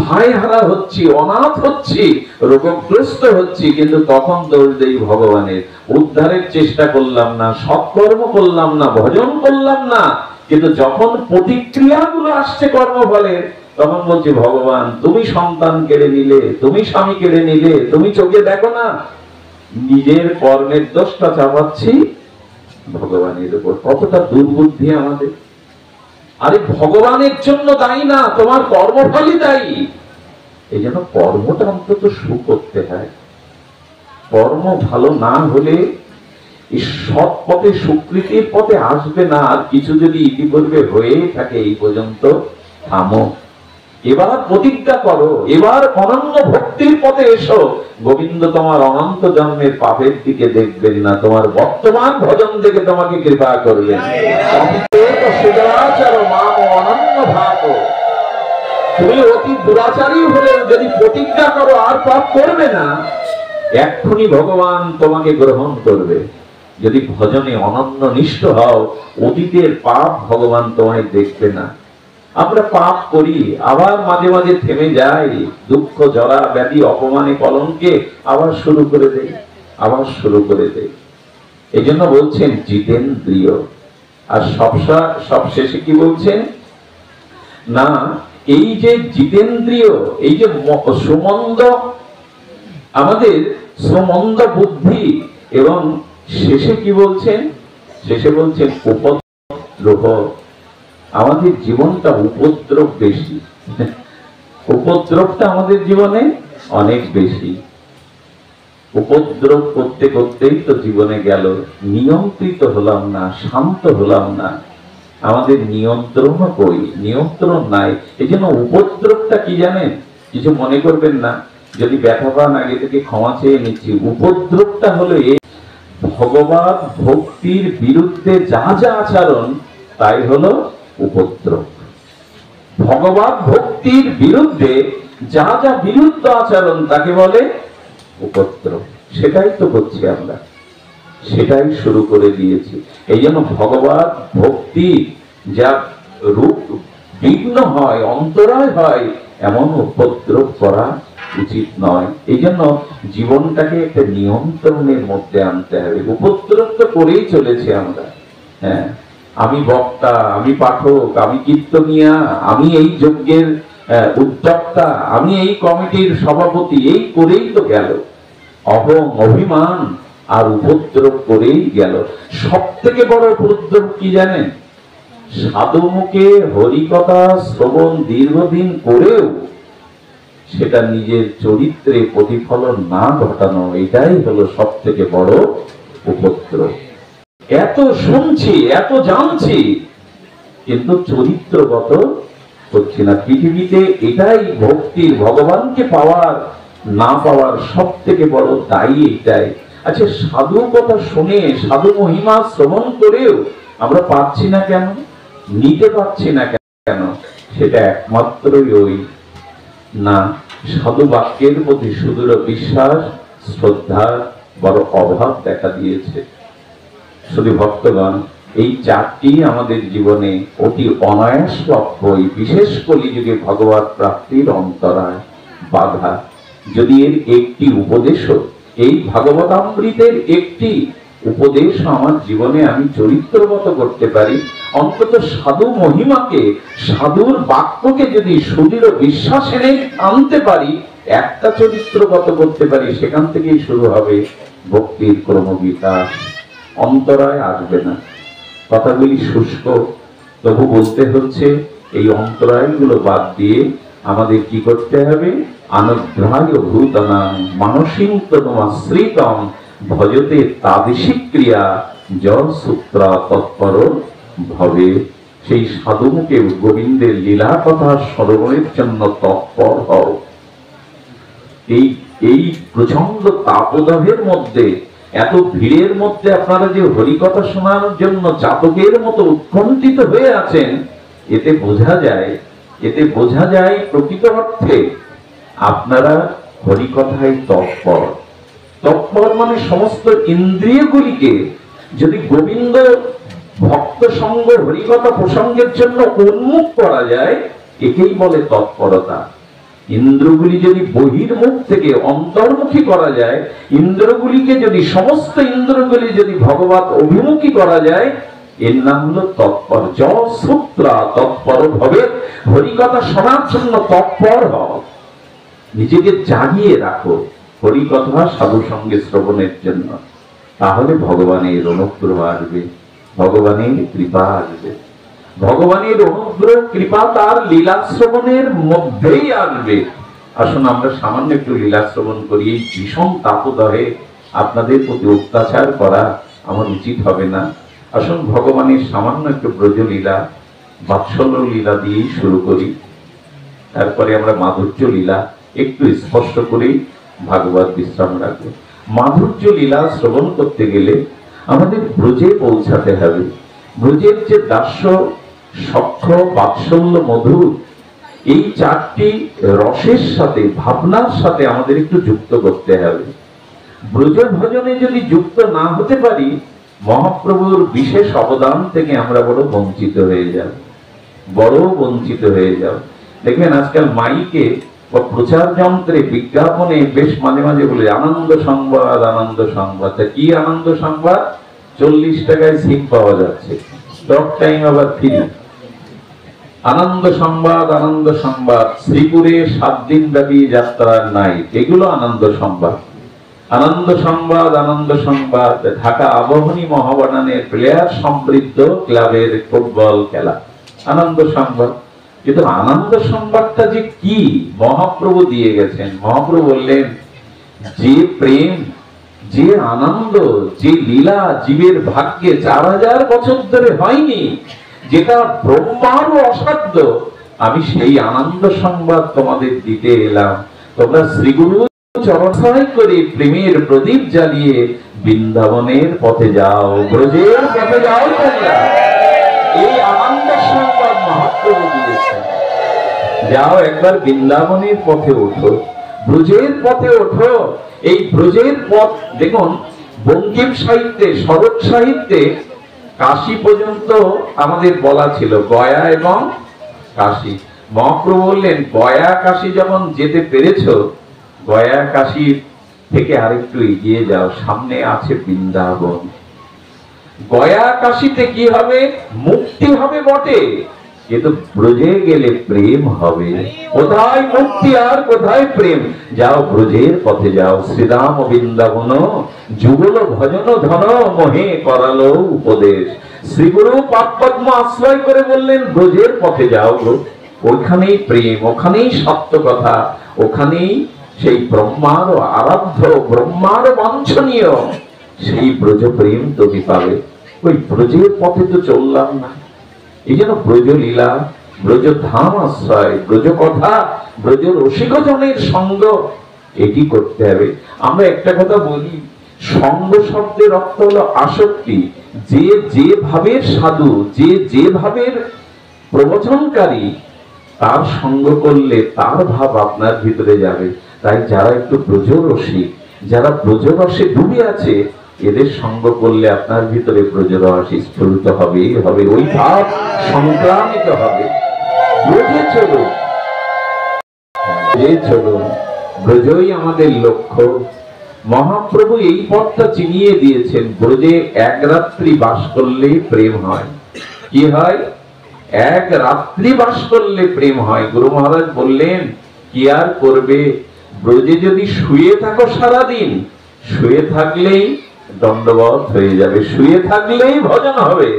ভাই হারা হচ্ছি, অনাথ হচ্ছি, রোগগ্রস্ত হচ্ছি, কিন্তু তখন দোষ দেই ভগবানের। উদ্ধারের চেষ্টা করলাম না, সৎকর্ম করলাম না, ভজন করলাম না। কিন্তু যখন প্রতিক্রিয়াগুলো আসছে কর্মফলের, তখন বলছি ভগবান তুমি সন্তান কেড়ে নিলে, তুমি স্বামী কেড়ে নিলে, তুমি চোখে দেখো না। নিজের কর্মের দোষটা চাপাচ্ছি ভগবানের উপর। কতটা দুর্বুদ্ধি আমাদের! আরে ভগবানের জন্য দায়ী না, তোমার কর্মফলই দায়ী। এই জন্য কর্মটা অন্তত করতে হয়। কর্ম ভালো না হলে সৎ পথে, স্বীকৃতির পথে আসবে না। আর কিছু যদি ইতিপূর্বে হয়ে থাকে এই পর্যন্ত, থামো, এবার প্রতিজ্ঞা করো, এবার অনন্য ভক্তির পথে এসো। গোবিন্দ তোমার অনন্ত জন্মের পাপের দিকে দেখবেন না, তোমার বর্তমান ভজন দেখে তোমাকে কৃপা করবেন। তুমি অতি দুরাচারী হলে যদি প্রতিজ্ঞা করো আর পাপ করবে না, এক্ষুনি ভগবান তোমাকে গ্রহণ করবে। যদি ভজনে অনন্য নিষ্ঠ হও, অতীতের পাপ ভগবান তোমায় দেখবে না। আমরা পাপ করি, আবার মাঝে মাঝে থেমে যাই, দুঃখ জরা ব্যাধি অপমানে কলঙ্কে আবার শুরু করে দেই, আবার শুরু করে দেই। এই জন্য বলছেন জিতেন্দ্রিয়। আর সব শেষে কি বলছেন না, এই যে জিতেন্দ্রিয়, এই যে সুমন্দ, আমাদের সুমন্দ বুদ্ধি, এবং শেষে কি বলছেন? শেষে বলছেন উপদ্রব। আমাদের জীবনটা উপদ্রব বেশি, উপদ্রবটা আমাদের জীবনে অনেক বেশি। উপদ্রব করতে করতেই তো জীবনে গেল, নিয়ন্ত্রিত হলাম না, শান্ত হলাম না। আমাদের নিয়ন্ত্রণও কই? নিয়ন্ত্রণ নাই। এই জন্য উপদ্রবটা কি জানেন? কিছু মনে করবেন না, যদি ব্যথা পান আগে থেকে ক্ষমা চেয়ে নিচ্ছি। উপদ্রবটা হলো এই, ভগবত ভক্তির বিরুদ্ধে যা যা আচরণ, তাই হলো উপদ্রব। ভগবত ভক্তির বিরুদ্ধে যা যা বিরুদ্ধ আচরণ, তাকে বলে উপদ্রব। সেটাই তো করছি আমরা, সেটাই শুরু করে দিয়েছি। এই জন্য ভগবত ভক্তি যা রূপ বিঘ্ন হয়, অন্তরায় হয়, এমন উপদ্রব করা উচিত নয়। এই জন্য জীবনটাকে একটা নিয়ন্ত্রণের মধ্যে আনতে হবে। উপদ্রব তো করেই চলেছে আমরা। হ্যাঁ, আমি বক্তা, আমি পাঠক, আমি কীর্তনিয়া, আমি এই যজ্ঞের উদ্যোক্তা, আমি এই কমিটির সভাপতি, এই করেই তো গেল। অহং, অভিমান আর উপদ্রব করেই গেল। সব থেকে বড় উপদ্রব কি জানেন? সাধু মুখে হরিকথা শ্রবণ দীর্ঘদিন করেও সেটা নিজের চরিত্রে প্রতিফলন না ঘটানো, এটাই হলো সব থেকে বড় উপদ্রব। এত শুনছি, এত জানছি, কিন্তু চরিত্রগত হচ্ছে না। পৃথিবীতে এটাই ভক্তির, ভগবানকে পাওয়ার না পাওয়ার সব থেকে বড় দায়ী এটাই। আচ্ছা, সাধু কথা শুনে, সাধু মহিমা শ্রবণ করেও আমরা পাচ্ছি না কেন? নিতে পারছি না কেন? সেটা একমাত্রই ওই না সাধু বাক্যের প্রতি সুদৃঢ় বিশ্বাস শ্রদ্ধার বড় অভাব দেখা দিয়েছে। শুধু ভক্তগণ, এই চারটি আমাদের জীবনে অতি অনায়াস লক্ষ্যই, বিশেষ কলিযুগে ভগবত প্রাপ্তির অন্তরায় বাধা। যদি এর একটি উপদেশও, এই ভাগবতামৃতের একটি উপদেশ আমার জীবনে আমি চরিত্রগত করতে পারি, অন্তত সাধু মহিমাকে, সাধুর বাক্যকে যদি সুদৃঢ় বিশ্বাস এনে আনতে পারি, একটা চরিত্রগত করতে পারি, সেখান থেকেই শুরু হবে ভক্তির ক্রমবিকাশ। অন্তরায় আসবে না। কথাগুলি শুষ্ক, তবু বলতে হচ্ছে এই অন্তরায়গুলো বাদ দিয়ে আমাদের কি করতে হবে? অনুগ্রাহ্য ভূতনাং মানসিং তদমাশ্রিতং ভজতে তাদৃশিক ক্রিয়া জল সূত্রা তৎপর ভবে। সেই সাধুমুখে গোবিন্দের লীলা কথা স্মরণের জন্য তৎপর হও। এই প্রচন্ড তাপদাহের মধ্যে, এত ভিড়ের মধ্যে আপনারা যে হরিকথা শোনার জন্য চাতকের মতো উৎকণ্ঠিত হয়ে আছেন, এতে বোঝা যায় প্রকৃত অর্থে আপনারা হরিকথায় তৎপর। তৎপর মানে সমস্ত ইন্দ্রিয়গুলিকে যদি গোবিন্দ ভক্ত সঙ্গ হরিকথা প্রসঙ্গের জন্য উন্মুখ করা যায়, একেই বলে তৎপরতা। ইন্দ্রগুলি যদি বহির্মুখ থেকে অন্তর্মুখী করা যায়, ইন্দ্রগুলিকে যদি সমস্ত ইন্দ্রগুলি যদি ভগবত অভিমুখী করা যায়, এর নাম হলো তৎপর। সূত্রা তৎপর ভবে, হরিকথা শোনার জন্য তৎপর হও। নিজেকে জাগিয়ে রাখো হরিকথা সাধু সঙ্গে শ্রবণের জন্য, তাহলে ভগবানের অনুগ্রহ আসবে, ভগবানের কৃপা আসবে। ভগবানের অনুগ্রহ কৃপা তার লীলা শ্রবণের মধ্যেই আসবে। আসুন আমরা সামান্য একটু লীলা শ্রবণ করি। এই ভীষণ তাপদাহে আপনাদের প্রতি অত্যাচার করা আমার উচিত হবে না। আসুন ভগবানের সামান্য একটু ব্রজলীলা, বাৎসল্য লীলা দিয়েই শুরু করি, তারপরে আমরা মাধুর্য লীলা একটু স্পষ্ট করেই ভাগবত বিশ্রাম রাখবো। মাধুর্য লীলা শ্রবণ করতে গেলে আমাদের ব্রজে পৌঁছাতে হবে। ব্রজের যে দাস্য, সখ্য, বাৎসল্য, মধুর, এই চারটি রসের সাথে, ভাবনার সাথে আমাদের একটু যুক্ত করতে হবে। ব্রজ ভজনে যদি যুক্ত না হতে পারি, মহাপ্রভুর বিশেষ অবদান থেকে আমরা বড় বঞ্চিত হয়ে যাব। দেখবেন আজকাল মাইকে বা প্রচার যন্ত্রে, বিজ্ঞাপনে বেশ মাঝে মাঝে বলে আনন্দ সংবাদ, আনন্দ সংবাদ। কি আনন্দ সংবাদ? 40 টাকায় সিম পাওয়া যাচ্ছে, টক টাইম আবার ফ্রি। আনন্দ সংবাদ, আনন্দ সংবাদ, শ্রীপুরে 7 দিন ব্যাপী যাত্রার নাই, এগুলো আনন্দ সংবাদ। আনন্দ সংবাদ, আনন্দ সংবাদ, ঢাকা আবাহনী মহাবাগানের প্লেয়ার সমৃদ্ধ ক্লাবের ফুটবল খেলা, আনন্দ সংবাদ। কিন্তু আনন্দ সংবাদটা যে কি মহাপ্রভু দিয়ে গেছেন। মহাপ্রভু বললেন, যে প্রেম, যে আনন্দ, যে লীলা জীবের ভাগ্যে 4000 বছর ধরে হয়নি, যেটা ব্রহ্মারও অসাধ্য, আমি সেই আনন্দ সংবাদ তোমাদের দিতে এলাম। তোমরা শ্রীগুরু চরণায় করে প্রেমের প্রদীপ জ্বালিয়ে বৃন্দাবনের পথে যাও, ব্রজের পথে যাও। এই আনন্দ সংবাদ মহাপ্রভু দিয়েছেন। যাও একবার বৃন্দাবনের পথে ওঠো, ব্রজের পথে ওঠো। এই ব্রজের পথ দেখুন, বঙ্কিম সাহিত্যে, শরৎ সাহিত্যে কাশী পর্যন্ত আমাদের বলা ছিল, গয়া এবং কাশী। মহাপ্রভু বললেন, গয়া কাশী যখন যেতে পেরেছো, গয়া কাশী থেকে আরেকটু এগিয়ে যাও, সামনে আছে বৃন্দাবন। গয়া কাশীতে কি হবে? মুক্তি হবে বটে, কিন্তু ব্রজে গেলে প্রেম হবে। কোথায় মুক্তি আর কোথায় প্রেম? যাও ব্রজের পথে যাও। শ্রীরাম বৃন্দাবন যুগল ভজন ধন মোহে করালো উপদেশ। শ্রীগুরু পাদপদ্ম আশ্রয় করে বললেন, ব্রজের পথে যাও গো, ওখানেই প্রেম, ওখানেই সত্য কথা, ওখানেই সেই ব্রহ্মার আরাধ্য, ব্রহ্মার বাঞ্ছনীয় সেই ব্রজ প্রেম তুমি পাবে। ওই ব্রজের পথে তো চললাম না। এই জন্য ব্রজ লীলা, ব্রজ ধাম আশ্রয়, ব্রজ কথা, ব্রজ রসিকজনের সঙ্গ, এটি করতে হবে। আমরা একটা কথা বলি, সঙ্গ শব্দের অর্থ হলো আসক্তি। যে ভাবের সাধু, যে ভাবের প্রবচনকারী, তার সঙ্গ করলে তার ভাব আপনার ভিতরে যাবে। তাই যারা একটু ব্রজরসিক, যারা ব্রজরসে ডুবে আছে, এদের সঙ্গ করলে আপনার ভিতরে ব্রজরস স্ফুরিত হবেই হবে, ওই ভাব সংক্রামিত হবে। ব্রজে চলুন, ব্রজে চলুন, ব্রজই আমাদের লক্ষ্য। মহাপ্রভু এই পথটা চিনিয়ে দিয়েছেন, ব্রজে এক রাত্রি বাস করলে প্রেম হয়। কি হয়? এক রাত্রি বাস করলে প্রেম হয়। গুরু মহারাজ বললেন, কি আর করবে, ব্রজে যদি শুয়ে থাকো সারাদিন, শুয়ে থাকলেই দণ্ডবত হয়ে যাবে, শুয়ে থাকলেই ভজন হবে।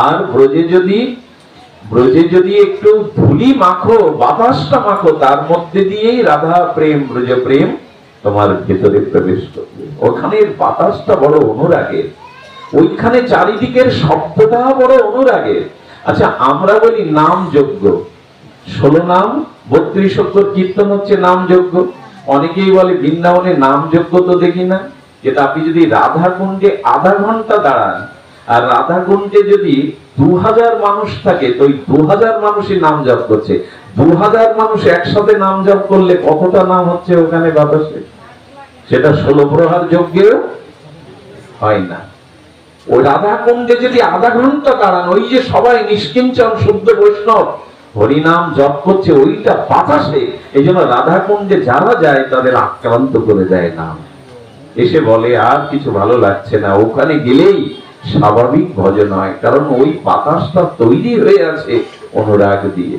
আর ব্রজে যদি একটু ধুলি মাখো, বাতাসটা মাখো, তার মধ্যে দিয়েই রাধা প্রেম, ব্রজ প্রেম তোমার ভেতরে প্রবেশ করবে। ওখানের বাতাসটা বড় অনুরাগের, ওইখানে চারিদিকের শব্দটা বড় অনুরাগের। আচ্ছা, আমরা বলি নাম যজ্ঞ, 16 নাম 32 অক্ষর কীর্তন হচ্ছে নাম যজ্ঞ। অনেকেই বলে বৃন্দাবনে নাম যজ্ঞ তো দেখি না। যেটা আপনি যদি রাধা কুণ্ডে আধা ঘন্টা দাঁড়ান, আর রাধা কুণ্ডে যদি 2000 মানুষ থাকে, তো ওই 2000 মানুষই নাম জপ করছে। 2000 মানুষ একসাথে নাম জপ করলে কতটা নাম হচ্ছে ওখানে বাতাসে? সেটা 16 প্রহার যজ্ঞেও হয় না। ওই রাধা কুণ্ডে যদি আধা ঘন্টা দাঁড়ান, ওই যে সবাই নিষ্কিঞ্চন শুদ্ধ বৈষ্ণব হরিনাম জপ করছে, ওইটা বাতাসে। এই জন্য রাধা কুণ্ডে যারা যায় তাদের আক্রান্ত করে দেয় নাম, এসে বলে আর কিছু ভালো লাগছে না। ওখানে গেলেই স্বাভাবিক ভজন হয়, কারণ ওই বাতাসটা তৈরি হয়ে আছে অনুরাগ দিয়ে।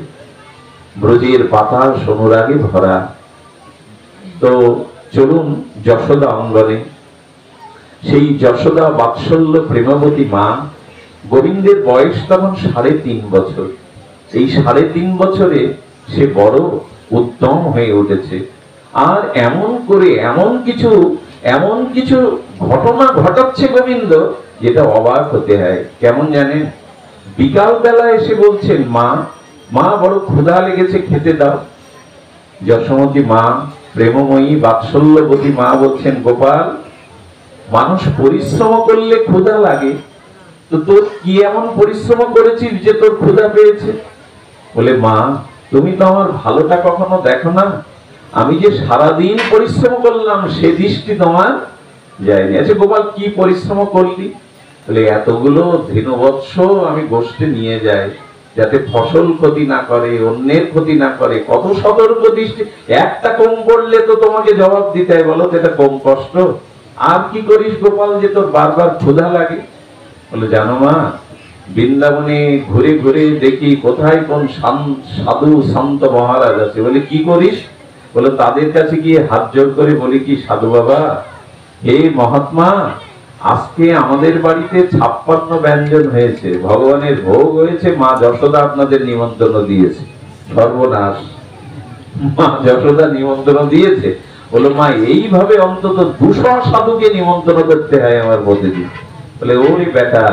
ব্রজের বাতাস অনুরাগে ভরা। তো চলুন যশোদা অঙ্গনে। সেই যশোদা বাৎসল্য প্রেমবতী মা, গোবিন্দের বয়স তখন 3.5 বছর। এই 3.5 বছরে সে বড় উত্তম হয়ে উঠেছে। আর এমন করে এমন কিছু ঘটনা ঘটাচ্ছে গোবিন্দ, যেটা অবাক হতে হয়। কেমন জানেন? বিকাল বেলা এসে বলছেন, মা বড় ক্ষুধা লেগেছে, খেতে দাও। যশোমতী মা, প্রেমময়ী বাৎসল্যবতী মা বলছেন, গোপাল, মানুষ পরিশ্রম করলে ক্ষুধা লাগে, তো তোর কি এমন পরিশ্রম করেছিস যে তোর ক্ষুধা পেয়েছে? বলে, মা, তুমি তো আমার ভালোটা কখনো দেখো না। আমি যে সারাদিন পরিশ্রম করলাম সে দৃষ্টি তোমার যায়নি। আচ্ছা গোপাল, কি পরিশ্রম করলি? বলে, এতগুলো ধেনুবৎস আমি গোষ্ঠে নিয়ে যাই, যাতে ফসল ক্ষতি না করে, অন্যের ক্ষতি না করে। কত সতর্ক দৃষ্টি! একটা কম পড়লে তো তোমাকে জবাব দিতে হয়, বলো তো এটা কম কষ্ট? আর কি করিস গোপাল যে তোর বারবার ক্ষুধা লাগে? বলে, জানো মা, বৃন্দাবনে ঘুরে ঘুরে দেখি কোথায় কোন সাধু সন্ত মহারাজ আছে। বলে, কি করিস? বলে, তাদের কাছে গিয়ে হাত জোড় করে বলি কি, সাধু বাবা, হে মহাত্মা, আজকে আমাদের বাড়িতে 56 ব্যঞ্জন হয়েছে, ভগবানের ভোগ হয়েছে, মা যশোদা আপনাদের নিমন্ত্রণ দিয়েছে। সর্বনাশ, মা যশোদা নিমন্ত্রণ দিয়েছে? বলো, মা, এইভাবে অন্তত 200 সাধুকে নিমন্ত্রণ করতে হয় আমার প্রতিদিন। বলে, ওরে বেটা,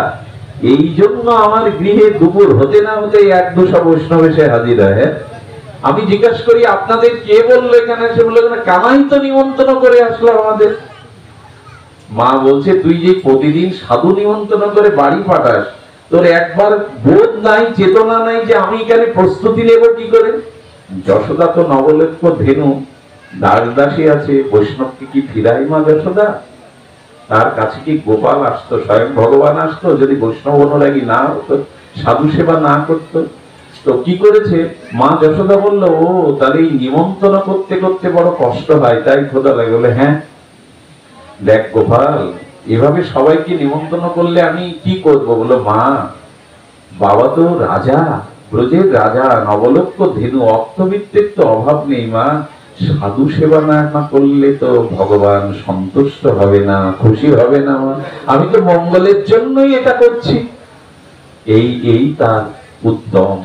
এই জন্য আমার গৃহে দুপুর হতে না হতে 1-200 বৈষ্ণব এসে হাজির হয়। আমি জিজ্ঞাসা করি, আপনাদের কে বললো এখানে? সে বললো, কানাই তো নিমন্ত্রণ করে আসলো আমাদের। মা বলছে, তুই যে প্রতিদিন সাধু নিমন্ত্রণ করে বাড়ি পাঠাস, তোর একবার বোধ নাই, চেতনা নাই যে আমি এখানে প্রস্তুতি নেব কি করে? যশোদা তো নবলক্ষ ধেনু, দাসদাসী আছে, বৈষ্ণবকে কি ফিরাই মা যশোদা? তার কাছে কি গোপাল আসতো, স্বয়ং ভগবান আসতো? যদি বৈষ্ণব অনুরাগী না হতো, সাধু সেবা না করতো, তো কি করেছে? মা যশোদা বললো, ও তাহলে এই নিমন্ত্রণ করতে করতে বড় কষ্ট হয়, তাই খোদা লাগে। বলে, হ্যাঁ, দেখ গোপাল, এভাবে সবাইকে নিমন্ত্রণ করলে আমি কি করব? বলো, মা, বাবা তো রাজা, ব্রজের রাজা, নবলক্ষ ধেনু, অর্থবিত্তের তো অভাব নেই। মা, সাধু সেবা না করলে তো ভগবান সন্তুষ্ট হবে না, খুশি হবে না। আমি তো মঙ্গলের জন্যই এটা করছি। এই তার উদ্যম।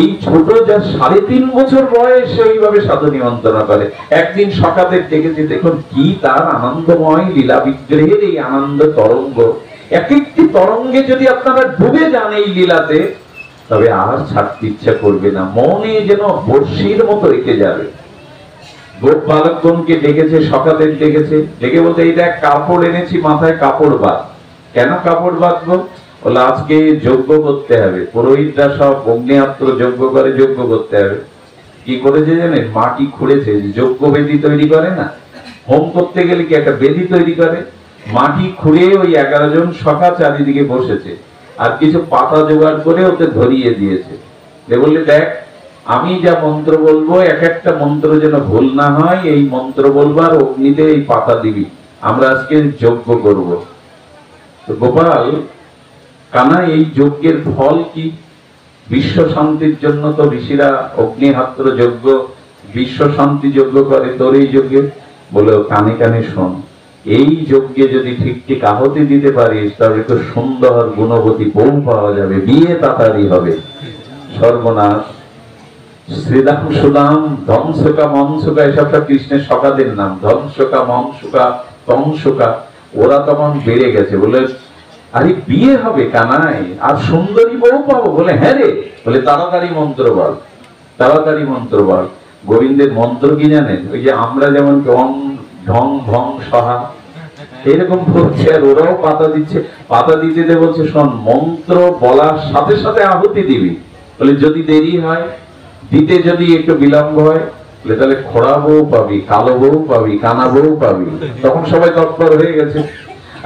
এই ছোট যা 3.5 বছর বয়সে এইভাবে সাধু নিমন্ত্রণ করে। একদিন সকালে ডেকেছে, দেখুন কি তার আনন্দময় লীলা বিগ্রহের এই আনন্দ তরঙ্গ। এক একটি তরঙ্গে যদি আপনারা ডুবে যান এই লীলাতে, তবে আর ছাড়তে ইচ্ছা করবে না, মনে যেন বর্ষির মতো রেখে যাবে। গোপ বালকগণকে ডেকেছে, সকালে ডেকেছে, ডেকে বলতে, এইটা কাপড় এনেছি, মাথায় কাপড় বাঁধ। কেন কাপড় বাঁধবো? বলে আজকে যজ্ঞ করতে হবে, পুরোহিতরা সব অগ্নিহোত্র যজ্ঞ করে, যজ্ঞ করতে হবে। কি করেছে জানেন? মাটি খুঁড়েছে, যজ্ঞ বেদি তৈরি করে না, হোম করতে গেলে কি একটা বেদি তৈরি করে, মাটি খুঁড়ে ওই 11 জন সখা চারিদিকে বসেছে, আর কিছু পাতা জোগাড় করে ওতে ধরিয়ে দিয়েছে। বললে দেখ, আমি যা মন্ত্র বলবো এক একটা মন্ত্র যেন ভুল না হয়, এই মন্ত্র বলবার অগ্নিতে এই পাতা দিবি, আমরা আজকে যজ্ঞ করব। তো গোপাল, কানা এই যজ্ঞের ফল কি? বিশ্ব শান্তির জন্য তো ঋষিরা অগ্নিহোত্র যজ্ঞ, বিশ্ব শান্তি যজ্ঞ করে, তোর এই যজ্ঞে? বলে কানে কানে শোন, এই যজ্ঞে যদি ঠিক ঠিক আহুতি দিতে পারিস তাহলে তো সুন্দর গুণবতী বউ পাওয়া যাবে, বিয়ে তাড়াতাড়ি হবে। সর্বনাশ! শ্রীদাম সুদাম ধ্বংসকা মনসুকা, এসব সব কৃষ্ণের সখাদের নাম, ধ্বংসকা মনসুকা তংসুকা, ওরা তখন বেড়ে গেছে। বলে আরে বিয়ে হবে কানাই, আর সুন্দরী বউ পাবো? বলে হ্যাঁ রে। বলে তাড়াতাড়ি মন্ত্র বল, তাড়াতাড়ি মন্ত্র বল। গোবিন্দের মন্ত্র কি জানেন? ওই যে আমরা যেমন ওং ঢং ভং সহা এরকম বলছে, আর ওরাও পাতা দিচ্ছে। পাতা দিতে বলছে শোন, মন্ত্র বলার সাথে সাথে আহুতি দিবি। বলে যদি দেরি হয়, দিতে যদি একটু বিলম্ব হয়, তাহলে খোড়া বউ পাবি, কালো বউ পাবি, কানা বউ পাবি। তখন সবাই তৎপর হয়ে গেছে।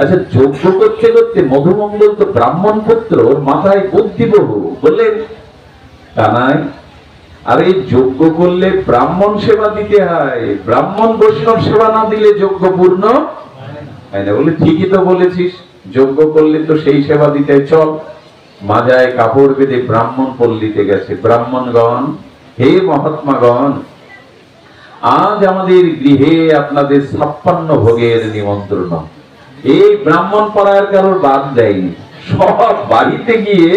আচ্ছা, যজ্ঞ করতে করতে মধুমঙ্গল তো ব্রাহ্মণ পুত্র, ওর মাথায় বুদ্ধি বহু। বললেন কানাই, আরে যজ্ঞ করলে ব্রাহ্মণ সেবা দিতে হয়, ব্রাহ্মণ বৈষ্ণব সেবা না দিলে যজ্ঞ পূর্ণ হয় না। বলে ঠিকই তো বলেছিস, যজ্ঞ করলে তো সেই সেবা দিতে। চল। মাজায় কাপড় বেঁধে ব্রাহ্মণ পল্লীতে গেছে। ব্রাহ্মণগণ, হে মহাত্মাগণ, আজ আমাদের গৃহে আপনাদের 56 ভোগের নিমন্ত্রণ। এই ব্রাহ্মণ পাড়ার কারোর বাদ দেয়নি, সব বাড়িতে গিয়ে।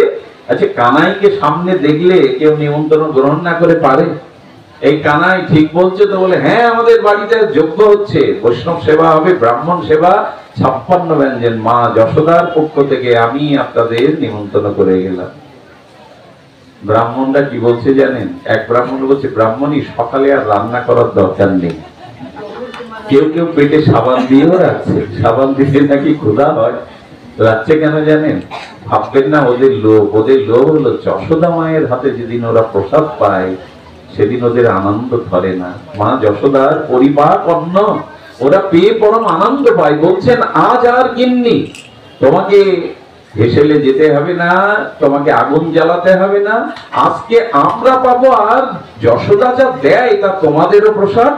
আচ্ছা, কানাইকে সামনে দেখলে কেউ নিমন্ত্রণ গ্রহণ না করে পারে? এই কানাই ঠিক বলছে তো? বলে হ্যাঁ, আমাদের বাড়িতে যজ্ঞ হচ্ছে, বৈষ্ণব সেবা হবে, ব্রাহ্মণ সেবা, 56 ব্যঞ্জন মা যশোদার পক্ষ থেকে আমি আপনাদের নিমন্ত্রণ করে গেলাম। ব্রাহ্মণরা কি বলছে জানেন? এক ব্রাহ্মণ বলছে, ব্রাহ্মণই সকালে আর রান্না করার দরকার নেই। কেউ কেউ পেটে সাবান দিয়েও রাখছে, সাবান দিলে নাকি ক্ষুধা হয়। রাখছে কেন জানেন? ভাববেন না ওদের লোভ। ওদের লোভ হলো যশোদা মায়ের হাতে যেদিন ওরা প্রসাদ পায় সেদিন ওদের আনন্দ ধরে না। মা যশোদার পরিপাক অন্ন ওরা পেয়ে পরম আনন্দ পায়। বলছেন আজ আর গিন্নি তোমাকে হেসেলে যেতে হবে না, তোমাকে আগুন জ্বালাতে হবে না, আজকে আমরা পাবো, আর যশোদা যা দেয় তা তোমাদেরও প্রসাদ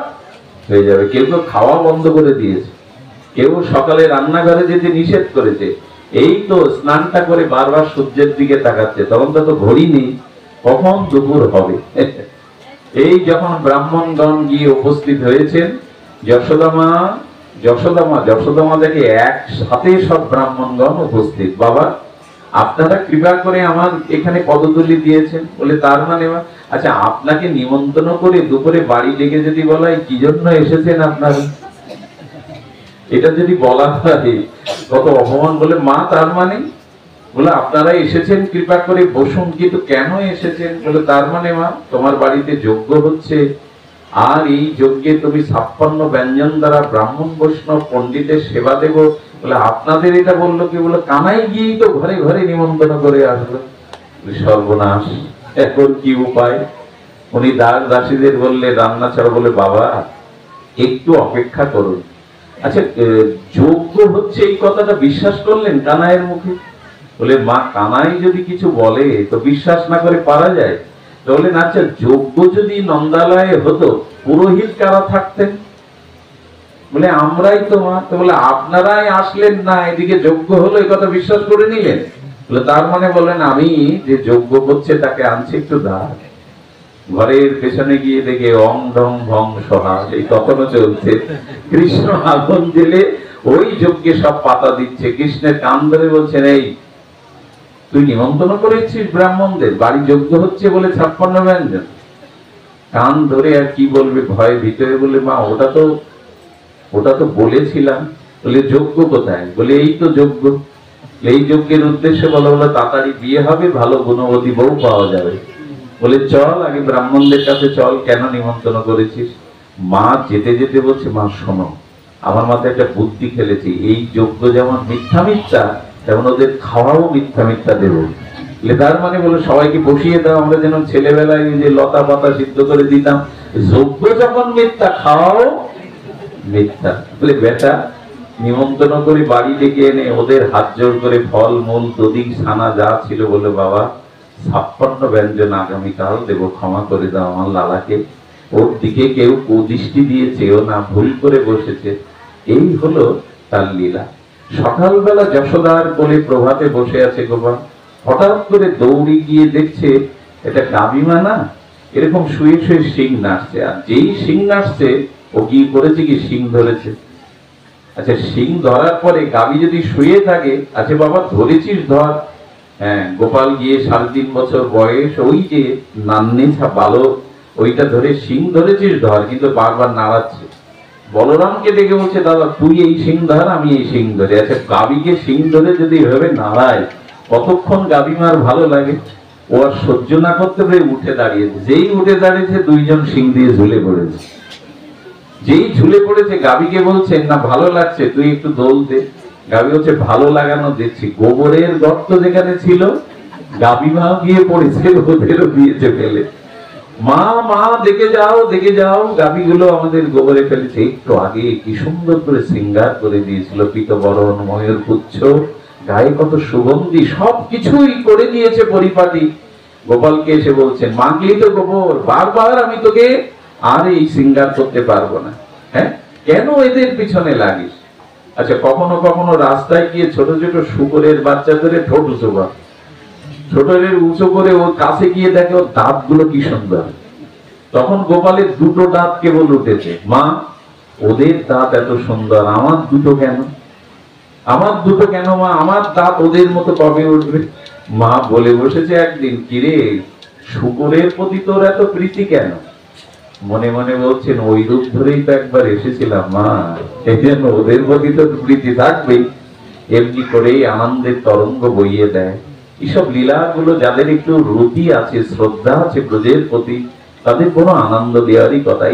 হয়ে যাবে। কেউ কেউ খাওয়া বন্ধ করে দিয়েছে, কেউ সকালে রান্নাঘরে যেতে নিষেধ করেছে। এই তো স্নানটা করে বারবার সূর্যের দিকে তাকাচ্ছে, তখন তো ঘড়ি নেই কখন দুপুর হবে। এই যখন ব্রাহ্মণগণ গিয়ে উপস্থিত হয়েছেন, যশোদামা দেখে একসাথে সব ব্রাহ্মণগণ উপস্থিত। বাবা, আপনারা কৃপা করে আমার এখানে পদধূলি দিয়েছেন। বলে তার মানে? আচ্ছা, আপনাকে নিমন্ত্রণ করে দুপুরে বাড়ি ডেকে যদি বলা হয় কি জন্য এসেছেন আপনারা, এটা যদি বলা হয় কত অপমান। বলে মা, তার মানে? বলে আপনারা এসেছেন কৃপা করে বসুন, কিন্তু কেন এসেছেন? বলে তার মানে মা, তোমার বাড়িতে যজ্ঞ হচ্ছে, আর এই যজ্ঞে তুমি 56 ব্যঞ্জন দ্বারা ব্রাহ্মণ বৈষ্ণব পণ্ডিতের সেবা দেব। বলে আপনাদের এটা বললো কি? বলে কানাই গিয়েই তো ঘরে ঘরে নিমন্ত্রণ করে আসলো। সর্বনাশ, এখন কি উপায়? উনি দাস দাসীদের বললে রান্না ছাড়া। বলে বাবা, একটু অপেক্ষা করুন। আচ্ছা, যজ্ঞ হচ্ছে এই কথাটা বিশ্বাস করলেন কানাইয়ের মুখে? বলে মা, কানাই যদি কিছু বলে তো বিশ্বাস না করে পারা যায়? বলেন আচ্ছা, যজ্ঞ যদি নন্দালয়ে হতো পুরোহিত কারা থাকতেন? বলে আমরাই তো মা। তো বলে আপনারাই আসলেন না, এদিকে যজ্ঞ হলো, এই কথা বিশ্বাস করে নিলেন? বলে তার মানে? বলেন আমি যে যজ্ঞ করছে তাকে আনছি একটু দাঁড়। ঘরের পেছনে গিয়ে দেখে অং ঢং ভং সহা, এই তখনও চলছে। কৃষ্ণ আগুন জেলে ওই যজ্ঞে সব পাতা দিচ্ছে। কৃষ্ণের কান ধরে বলছেন, এই তুই নিমন্ত্রণ করেছিস ব্রাহ্মণদের, বাড়ি যজ্ঞ হচ্ছে বলে 56 ব্যঞ্জন। কান ধরে আর কি বলবে, ভয় ভিতরে। বলে মা, ওটা তো বলেছিলাম। বলে যজ্ঞ কোথায়? বলে এই তো যজ্ঞ। এই যজ্ঞের উদ্দেশ্য বলো। বলে তাড়াতাড়ি বিয়ে হবে, ভালো গুণবতী বউ পাওয়া যাবে। বলে চল আগে ব্রাহ্মণদের কাছে চল, কেন নিমন্ত্রণ করেছিস? মা যেতে যেতে বলছে, মা শোনো, আমার মাথায় একটা বুদ্ধি খেলেছে। এই যজ্ঞ যেমন মিথ্যা মিথ্যা, তেমন ওদের খাওয়াও মিথ্যা মিথ্যা দেবো। তার মানে বলে সবাইকে বসিয়ে দাও, আমরা যেন ছেলেবেলায় যে লতা পাতা সিদ্ধ করে দিতাম, যোগ্য যখন মিথ্যা, খাওয়াও মিথ্যা। বলে বেটা নিমন্ত্রণ করে বাড়ি ডেকে এনে ওদের হাত জোর করে ফল মূল দধি ছানা যা ছিল, বলে বাবা 56 ব্যঞ্জন আগামীকাল দেব, ক্ষমা করে দাও আমার লালাকে। ওর দিকে কেউ কুদৃষ্টি দিয়েছেও না, ভুল করে বসেছে। এই হলো তার লীলা। সকালবেলা যশোদার কোলে প্রভাতে বসে আছে গোপাল, হঠাৎ করে দৌড়ে গিয়ে দেখছে এটা গাবিমা না, এরকম শুয়ে শুয়ে শিং নাড়ছে। আর যেই শিং নাড়ছে ও কি করেছে, কি শিং ধরেছে। আচ্ছা, শিং ধরার পরে গাবি যদি শুয়ে থাকে, আচ্ছা বাবা ধরেছিস ধর। হ্যাঁ, গোপাল গিয়ে 3.5 বছর বয়স, ওই যে নান্নে বালক, ওইটা ধরে শিং ধরেছিস ধর, কিন্তু বারবার নাড়াচ্ছে। বলরামকে ডেকে বলছে দাদা তুই এই শিং ধর, আমি এই শিং ধরে। আচ্ছা, গাবিকে শিং ধরে যদি এভাবে নাড়ায়, কতক্ষণ গাবিমার ভালো লাগে। ও আর সহ্য না করতে পেরে উঠে দাঁড়িয়েছে। যেই উঠে দাঁড়িয়েছে, দুইজন শিং দিয়ে ঝুলে পড়েছে। যেই ঝুলে পড়েছে, গাবিকে বলছেন না ভালো লাগছে, তুই একটু দোল দে। গাবি হচ্ছে ভালো লাগানো দিচ্ছি। গোবরের গর্ত যেখানে ছিল, গাবিমাও গিয়ে পড়েছে, ওদেরও দিয়েছে ফেলে। মা মা দেখে যাও দেখে যাও, গাবিগুলো আমাদের গোবরে ফেলেছে। একটু আগে কি সুন্দর করে শৃঙ্গার করে দিয়েছিল, পীতবরণ ময়ূর পুচ্ছ, গায়ে কত সুগন্ধি, সবকিছুই করে দিয়েছে পরিপাটি। গোপালকে এসে বলছেন মাগলি তো গোবর, বারবার আমি তোকে আর এই শৃঙ্গার করতে পারবো না। হ্যাঁ, কেন এদের পিছনে লাগিস? আচ্ছা, কখনো কখনো রাস্তায় গিয়ে ছোট ছোট শুকরের বাচ্চা ধরে ঠোঁট উঁচু কর, ছোটদের উঁচু করে ওর কাছে গিয়ে দেখে ওর দাঁত গুলো কি সুন্দর। তখন গোপালের 2টো দাঁত কেবল উঠেছে। মা, ওদের দাঁত এত সুন্দর, আমার 2টো কেন? আমার 2টো কেন মা? আমার দাঁত ওদের মতো কবে উঠবে? মা বলে বসেছে একদিন, কিরে শুকরের প্রতি তোর এত প্রীতি কেন? মনে মনে বলছেন ওই রূপ ধরেই তো একবার এসেছিলাম মা, এই জন্য ওদের প্রতি তো প্রীতি থাকবেই। এমনি করেই আনন্দের তরঙ্গ বইয়ে দেয়। এইসব লীলাগুলো যাদের একটু রুচি আছে, শ্রদ্ধা আছে ব্রজের প্রতি, তাদের কোনো আনন্দ দেওয়ারই কথা।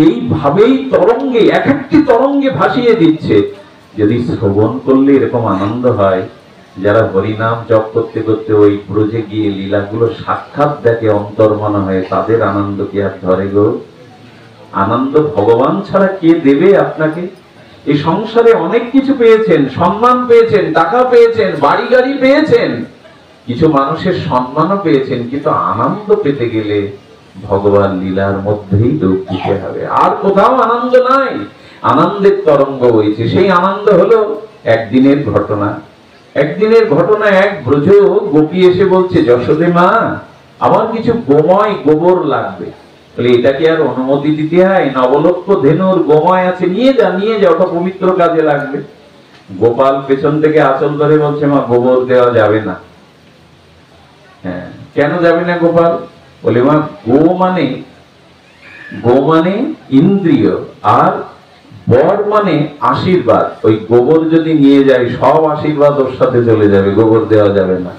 এইভাবেই তরঙ্গে, এক একটি তরঙ্গে ভাসিয়ে দিচ্ছে। যদি শ্রবণ করলে এরকম আনন্দ হয়, যারা হরিনাম জপ করতে করতে ওই ব্রজে গিয়ে লীলাগুলো সাক্ষাৎ দেখে অন্তর্মনা হয়ে, তাদের আনন্দ কি আর ধরে গো? আনন্দ ভগবান ছাড়া কে দেবে আপনাকে? এই সংসারে অনেক কিছু পেয়েছেন, সম্মান পেয়েছেন, টাকা পেয়েছেন, বাড়ি গাড়ি পেয়েছেন, কিছু মানুষের সম্মানও পেয়েছেন, কিন্তু আনন্দ পেতে গেলে ভগবান লীলার মধ্যেই ডুব দিতে হবে। আর কোথাও আনন্দ নাই। আনন্দের তরঙ্গ বইছে। সেই আনন্দ হলো একদিনের ঘটনা। একদিনের ঘটনা, এক ব্রজ গোপী এসে বলছে যশোদে মা, আমার কিছু গোময় গোবর লাগবে। বলে এটা কি আর অনুমতি দিতে হয়? নবলক্ষ ধেনুর গোময় আছে, নিয়ে যা নিয়ে যা, ওটা পবিত্র কাজে লাগবে। গোপাল পেছন থেকে আঁচল ধরে বলছে মা গোবর দেওয়া যাবে না। হ্যাঁ, কেন যাবে না গোপাল? বলে মা গো মানে ইন্দ্রিয়, আর বর মানে আশীর্বাদ। ওই গোবর যদি নিয়ে যায়, সব আশীর্বাদ ওর সাথে চলে যাবে, গোবর দেওয়া যাবে না।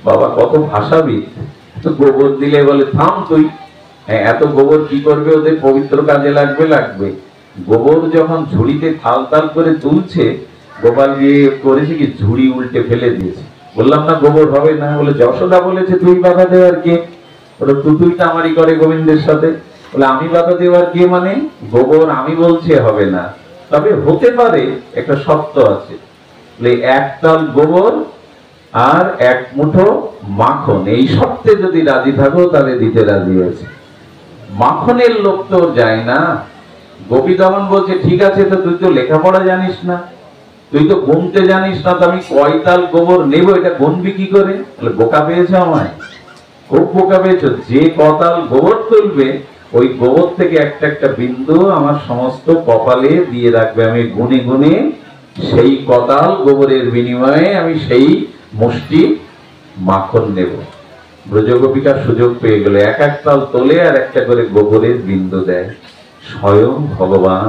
বাবা কত ভাষাবিদ। গোবর দিলে বলে থাম তুই, এত গোবর কি করবে? ওদের পবিত্র কাজে লাগবে। গোবর যখন ঝুড়িতে থাল তাল করে তুলছে, গোপাল গিয়ে করেছে কি, ঝুড়ি উল্টে ফেলে দিয়েছে। বললাম না গোবর হবে না? বলে যশোদা বলেছে তুই বাধা দেওয়ার কে? ওটা তুই তামারি করে গোবিন্দের সাথে। বলে আমি বাধা দেওয়ার কে মানে? গোবর আমি বলছি হবে না, তবে হতে পারে, একটা শর্ত আছে। বলে 1 তাল গোবর আর 1 মুঠো মাখন, এই শর্তে যদি রাজি থাকো তাহলে দিতে রাজি আছে। মাখনের লোক তো যায় না। গোপী তখন বলছে ঠিক আছে, তো তুই তো লেখাপড়া জানিস না, তুই তো গুনতে জানিস না, তো আমি কয় তাল গোবর নেব, এটা গুনবি কি করে? বলে বোকা পেয়েছো আমায়, খুব বোকা পেয়েছো। যে কতাল গোবর তুলবে, ওই গোবর থেকে একটা একটা বিন্দু আমার সমস্ত কপালে দিয়ে রাখবে। আমি গুনে গুনে সেই কতাল গোবরের বিনিময়ে আমি সেই মুষ্টি মাখন নেব। ব্রজগোপিকার সুযোগ পেয়ে গেল, 1 তাল তোলে আর একটা করে গোবরের বিন্দু দেয়। স্বয়ং ভগবান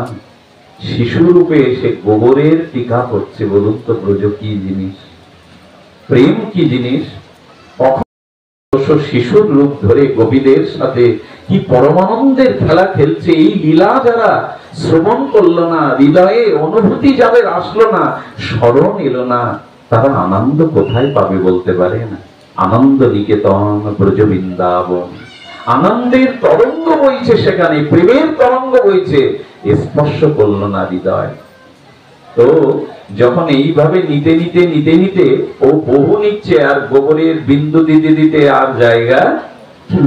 শিশুরূপে এসে গোবরের টিকা করছে। বলুন তো ব্রজ কি জিনিস, প্রেম কি জিনিস? শিশুর রূপ ধরে গোপীদের সাথে কি পরমানন্দের খেলা খেলছে। এই লীলা যারা শ্রবণ করলো না, হৃদয়ে অনুভূতি যাদের আসলো না, স্মরণ এলো না, তারা আনন্দ কোথায় পাবে বলতে পারে না। আনন্দ নিকেতন ব্রজ বৃন্দাবন, আনন্দের তরঙ্গ বইছে সেখানে, প্রেমের তরঙ্গ বইছে, স্পর্শ করলো না হৃদয়। তো যখন এইভাবে নিতে নিতে নিতে নিতে ও বহু নিচ্ছে, আর গোবরের বিন্দু দিতে দিতে আর জায়গা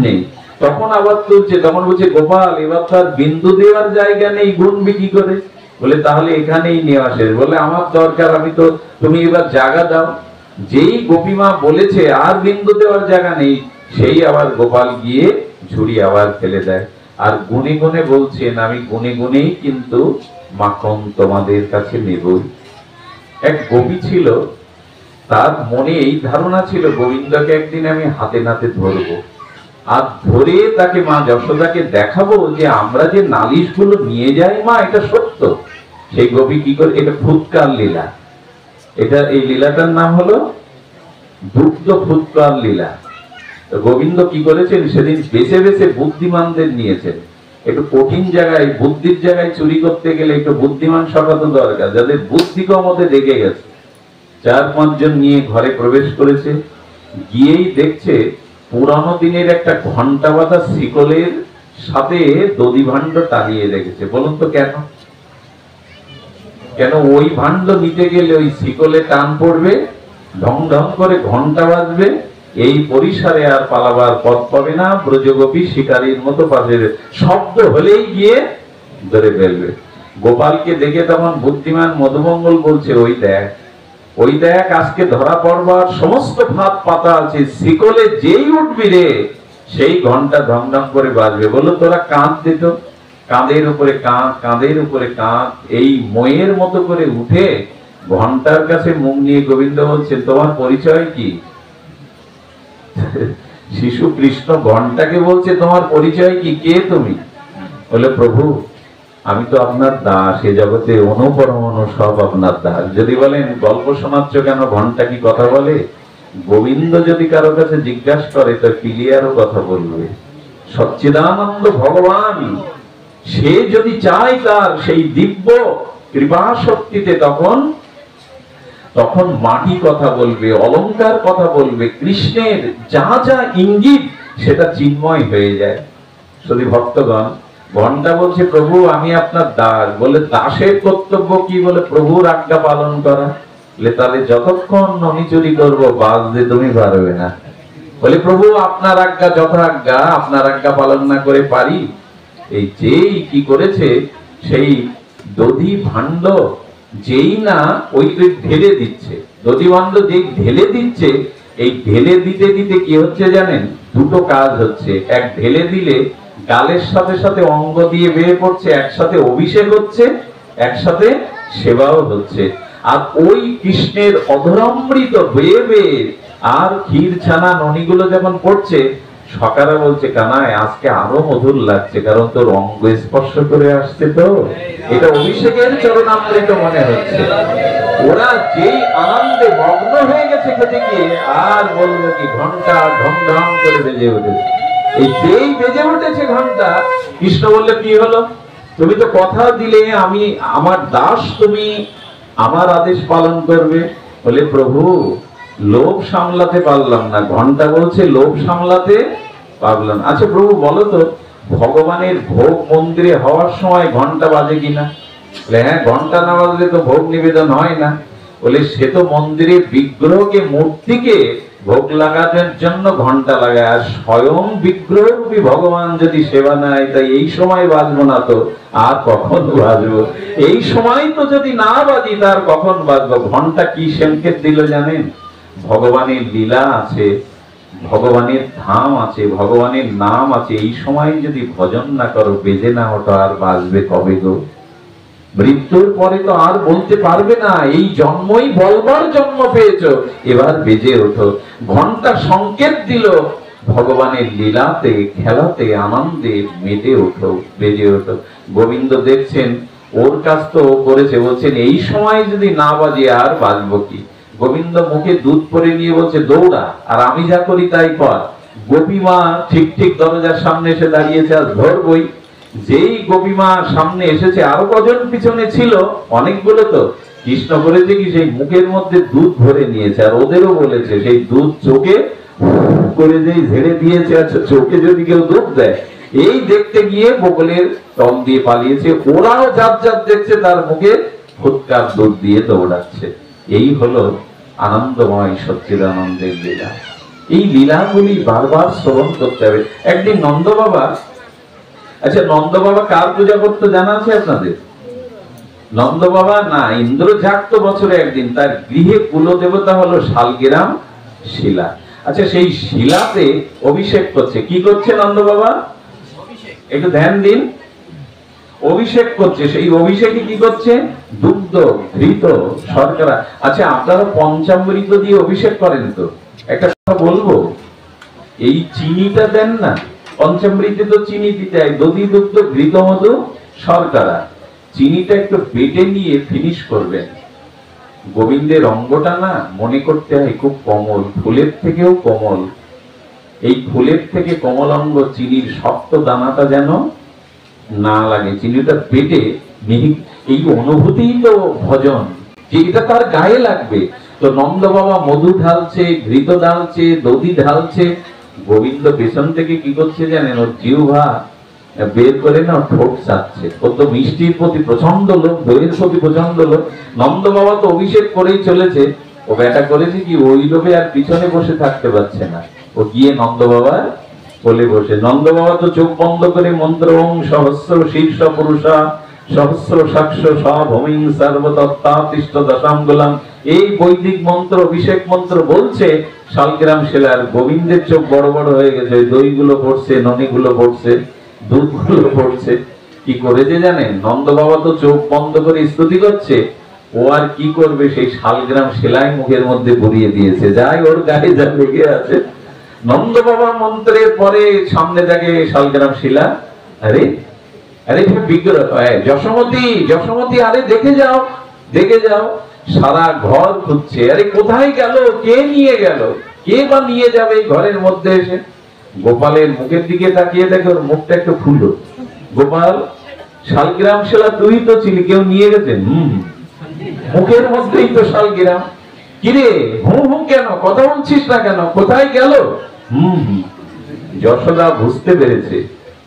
নেই, তখন আবার তুলছে, তখন বলছে গোপাল এবার তো আর বিন্দু দেওয়ার জায়গা নেই, গুনবি কি করে? বলে তাহলে এখানেই নেওয়া শেষ। বলে আমার দরকার, আমি তো, তুমি এবার জায়গা দাও। যেই গোপীমা বলেছে আর বিন্দু দেওয়ার জায়গা নেই, সেই আবার গোপাল গিয়ে ঝুড়ি আবার ফেলে দেয়। আর গুনে গুনে বলছেন, আমি গুনে গুনেই কিন্তু মাখন তোমাদের কাছে নেবই। এক গোপী ছিল, তার মনে এই ধারণা ছিল গোবিন্দকে একদিন আমি হাতে নাতে ধরবো, আর ধরে তাকে মা যশোদাকে দেখাবো যে আমরা যে নালিশ গুলো নিয়ে যাই মা, এটা সত্য। সেই গোপী কি করে, এটা ফুৎকার লীলা, এটা এই লীলাটার নাম হলো দুগ্ধ ফুৎকার লীলা। গোবিন্দ কি করেছেন, সেদিন বেছে বেছে বুদ্ধিমানদের নিয়েছেন। একটু কঠিন জায়গায়, বুদ্ধির জায়গায় চুরি করতে গেলে একটু বুদ্ধিমান সকাত দরকার, যাদের বুদ্ধি কমতে দেখে গেছে। 4-5 জন নিয়ে ঘরে প্রবেশ করেছে, গিয়েই দেখছে পুরানো দিনের একটা ঘন্টা বাঁধা শিকলের সাথে দধি ভাণ্ড টানিয়ে রেখেছে। বলুন তো কেন? কেন ওই ভাণ্ড নিতে গেলে ওই শিকলে টান পড়বে, ঢং ঢং করে ঘন্টা বাজবে, এই পরিসরে আর পালাবার পথ পাবে না। ব্রজগোপী শিকারীর মতো পাশে শব্দ হলেই গিয়ে ধরে ফেলবে। গোপালকে দেখে তখন বুদ্ধিমান মধুমঙ্গল বলছে, ওই দেখ, ওই দেখ, আজকে ধরা পড়বার সমস্ত ফাঁদ পাতা আছে, শিকলে যেই উঠবি রে সেই ঘন্টা ঢং ঢং করে বাজবে। বললো তোরা কাঁধ দিত, কাঁধের উপরে কাঁধ, কাঁধের উপরে কাঁধ, এই ময়ের মতো করে উঠে ঘন্টার কাছে মুখ নিয়ে গোবিন্দ বলছেন, তোমার পরিচয় কি? শিশু কৃষ্ণ ঘন্টাকে বলছে, তোমার পরিচয় কি, কে তুমি? বলে প্রভু আমি তো আপনার দাস, এ জগতে অনুপরমাণু সব আপনার দাস। যদি বলেন গল্প শোনাচ্ছ কেন, ঘন্টা কি কথা বলে? গোবিন্দ যদি কারো কাছে জিজ্ঞাসা করে তো ক্লিয়ারও কথা বলবে। সচ্চিদানন্দ ভগবান, সে যদি চায় তার সেই দিব্য কৃপা শক্তিতে, তখন তখন মাটি কথা বলবে, অলংকার কথা বলবে, কৃষ্ণের যা যা ইঙ্গিত সেটা চিন্ময় হয়ে যায়। শুধু ভক্তগণ, ঘন্টা বলছে প্রভু আমি আপনার দাস। বলে দাসের কর্তব্য কি? বলে প্রভুর আজ্ঞা পালন করা। বলে তাহলে যতক্ষণ ননি চুরি করবো বাজতে তুমি পারবে না। বলে প্রভু আপনার আজ্ঞা যত আজ্ঞা, আপনার আজ্ঞা পালন না করে পারি? এই যেই কি করেছে, সেই দধি ভাণ্ড যেই না ওই ঢেলে দিচ্ছে, দধি ভাণ্ড যেই ঢেলে দিচ্ছে, এই ঢেলে দিতে দিতে কি হচ্ছে জানেন? দুটো কাজ হচ্ছে। এক, ঢেলে দিলে গালের সাথে সাথে অঙ্গ দিয়ে বেয়ে পড়ছে, একসাথে অভিষেক হচ্ছে, একসাথে সেবাও হচ্ছে। আর ওই কৃষ্ণের অধরামৃত বেয়ে বেয়ে আর ক্ষীর ছানা ননিগুলো যখন পড়ছে, সকালে বলছে কানাই আজকে আরো মধুর লাগছে, কারণ তোর অঙ্গ স্পর্শ করে আসছে, তো এটা অভিষেকের চরণামৃত মনে হচ্ছে। ওরা যেই আনন্দে মগ্ন হয়ে গেছে খেতে গিয়ে, আর বলবো কি, ঘন্টা ঢং ঢং করে বেজে উঠেছে। এই যেই বেজে উঠেছে ঘন্টা, কৃষ্ণ বললে কি হলো? তুমি তো কথা দিলে আমি আমার দাস, তুমি আমার আদেশ পালন করবে। বলে প্রভু লোভ সামলাতে পারলাম না। ঘন্টা বলছে লোভ সামলাতে পারলাম। আচ্ছা প্রভু বলো তো, ভগবানের ভোগ মন্দিরে হওয়ার সময় ঘন্টা বাজে কিনা? বলে হ্যাঁ, ঘন্টা না বাজলে তো ভোগ নিবেদন হয় না। বলে সে তো মন্দিরে বিগ্রহকে, মূর্তিকে ভোগ লাগানোর জন্য ঘন্টা লাগায়, আর স্বয়ং বিগ্রহ রূপী ভগবান যদি সেবা নেয়, তাই এই সময় বাজবো না তো আর কখন বাজবো? এই সময় তো যদি না বাজি তার কখন বাজবো? ঘন্টা কি সংকেত দিল জানেন? ভগবানের লীলা আছে, ভগবানের ধাম আছে, ভগবানের নাম আছে। এই সময় যদি ভজন না করো, বেজে না ওঠো, আর বাজবে কবে গো? মৃত্যুর পরে তো আর বলতে পারবে না, এই জন্মই বলবার জন্ম পেয়েছো, এবার বেজে ওঠো। ঘন্টা সংকেত দিল ভগবানের লীলাতে, খেলাতে, আনন্দে মেতে ওঠো, বেজে ওঠো। গোবিন্দ দেখছেন ওর কাজ তো করেছে, বলছেন এই সময় যদি না বাজে আর বাজবো কি? গোবিন্দ মুখে দুধ পরে নিয়ে বলছে দৌড়া, আর আমি যা করি তাই কর। গোপীমা ঠিক ঠিক দরজার সামনে এসে দাঁড়িয়েছে, আর ধরবই। যেই গোপীমা সামনে এসেছে, আরো কজন পিছনে ছিল, অনেকগুলো তো, কৃষ্ণ করেছে কি সেই মুখের মধ্যে দুধ ভরে নিয়েছে, আর ওদেরও বলেছে সেই দুধ চোখে করে যেই ঝেড়ে দিয়েছে। আচ্ছা, চোখে যদি কেউ দুধ দেয়, এই দেখতে গিয়ে বগলের তল দিয়ে পালিয়েছে, ওরাও যার যার দেখছে তার মুখে ফুৎকার দুধ দিয়ে দৌড়াচ্ছে। এই হলো আনন্দময় সচ্চিদানন্দের লীলা। এই লীলাগুলি বারবার শ্রবণ করতে হবে। একদিন নন্দ বাবা, আচ্ছা নন্দ বাবা কার পূজা করতে জানা আছে আপনাদের? নন্দ বাবা না, ইন্দ্র জাগত বছরে একদিন তার গৃহে কুলদেবতা হলো শালগ্রাম শিলা। আচ্ছা, সেই শিলাতে অভিষেক করছে। কি করছে নন্দ বাবা? একটু ধ্যান দিন। অভিষেক করছে। সেই অভিষেকে কি করছে? দুগ্ধ, ঘৃত, শর্করা। আচ্ছা, আপনারা পঞ্চামৃত দিয়ে অভিষেক করেন তো? একটা কথা বলবো, এই চিনিটা দেন না, পঞ্চামৃতে তো চিনি দিতে হয়, দধি, দুগ্ধ, ঘৃত, মধু, শর্করা। চিনিটা একটু বেটে নিয়ে ফিনিশ করবেন। গোবিন্দের অঙ্গটা না মনে করতে হয় খুব কোমল, ফুলের থেকেও কোমল। এই ফুলের থেকে কোমল অঙ্গ, চিনির শক্ত দানাটা যেন না লাগে। চিনিটা বেটে মিহি, এই অনুভূতিই তো ভজন, যে এটা তার গায়ে লাগবে। তো নন্দ বাবা মধু ঢালছে, ঘৃত ঢালছে, দধি ঢালছে। গোবিন্দ পেছন থেকে কি করছে জানেন? ওর জিহ্বা বের করে না ঠোঁট চাচ্ছে। ও তো মিষ্টির প্রতি প্রচন্ড লোক, দইয়ের প্রতি প্রচন্ড লোক। নন্দ বাবা তো অভিষেক করেই চলেছে। ও বেটা করেছে কি, ওই লোভে আর পিছনে বসে থাকতে পারছে না, ও গিয়ে নন্দ বাবা বলে বসে। নন্দ বাবা তো চোখ বন্ধ করে মন্ত্র ওং সহস্র শীর্ষ পুরুষা সহস্র সাক্ষ সভূমিং সর্বতত্ত্বাতিষ্ঠ দশাঙ্গুলাম, এই বৈদিক মন্ত্র, অভিষেক মন্ত্র বলছে। শালগ্রাম শিলার গোবিন্দের চোখ বড় বড় হয়ে গেছে। দইগুলো পড়ছে, ননিগুলো পড়ছে, দুধগুলো পড়ছে। কি করেছে জানেন? নন্দ বাবা তো চোখ বন্ধ করে স্তুতি করছে, ও আর কি করবে, সেই শালগ্রাম শিলাই মুখের মধ্যে ভরিয়ে দিয়েছে। যাই ওর গায়ে যা লেগে আছে। নন্দ বাবা মন্ত্রের পরে সামনে দেখে শালগ্রাম শিলা। আরে আরে বিগ্রহ, যশোমতী, যশোমতী, আরে দেখে যাও, দেখে যাও। সারা ঘর খুঁজছে, আরে কোথায় গেল, কে নিয়ে গেল, কে বা নিয়ে যাবে ঘরের মধ্যে এসে। গোপালের মুখের দিকে তাকিয়ে দেখে ওর মুখটা একটু ফুলো। গোপাল, শালগ্রাম শিলা তুই তো ছিলি, কেউ নিয়ে গেছে? মুখের মধ্যেই তো শালগ্রাম। কিরে হু হু কেন, কথা বলছিস না কেন, কোথায় গেল? যশোদা বুঝতে পেরেছে,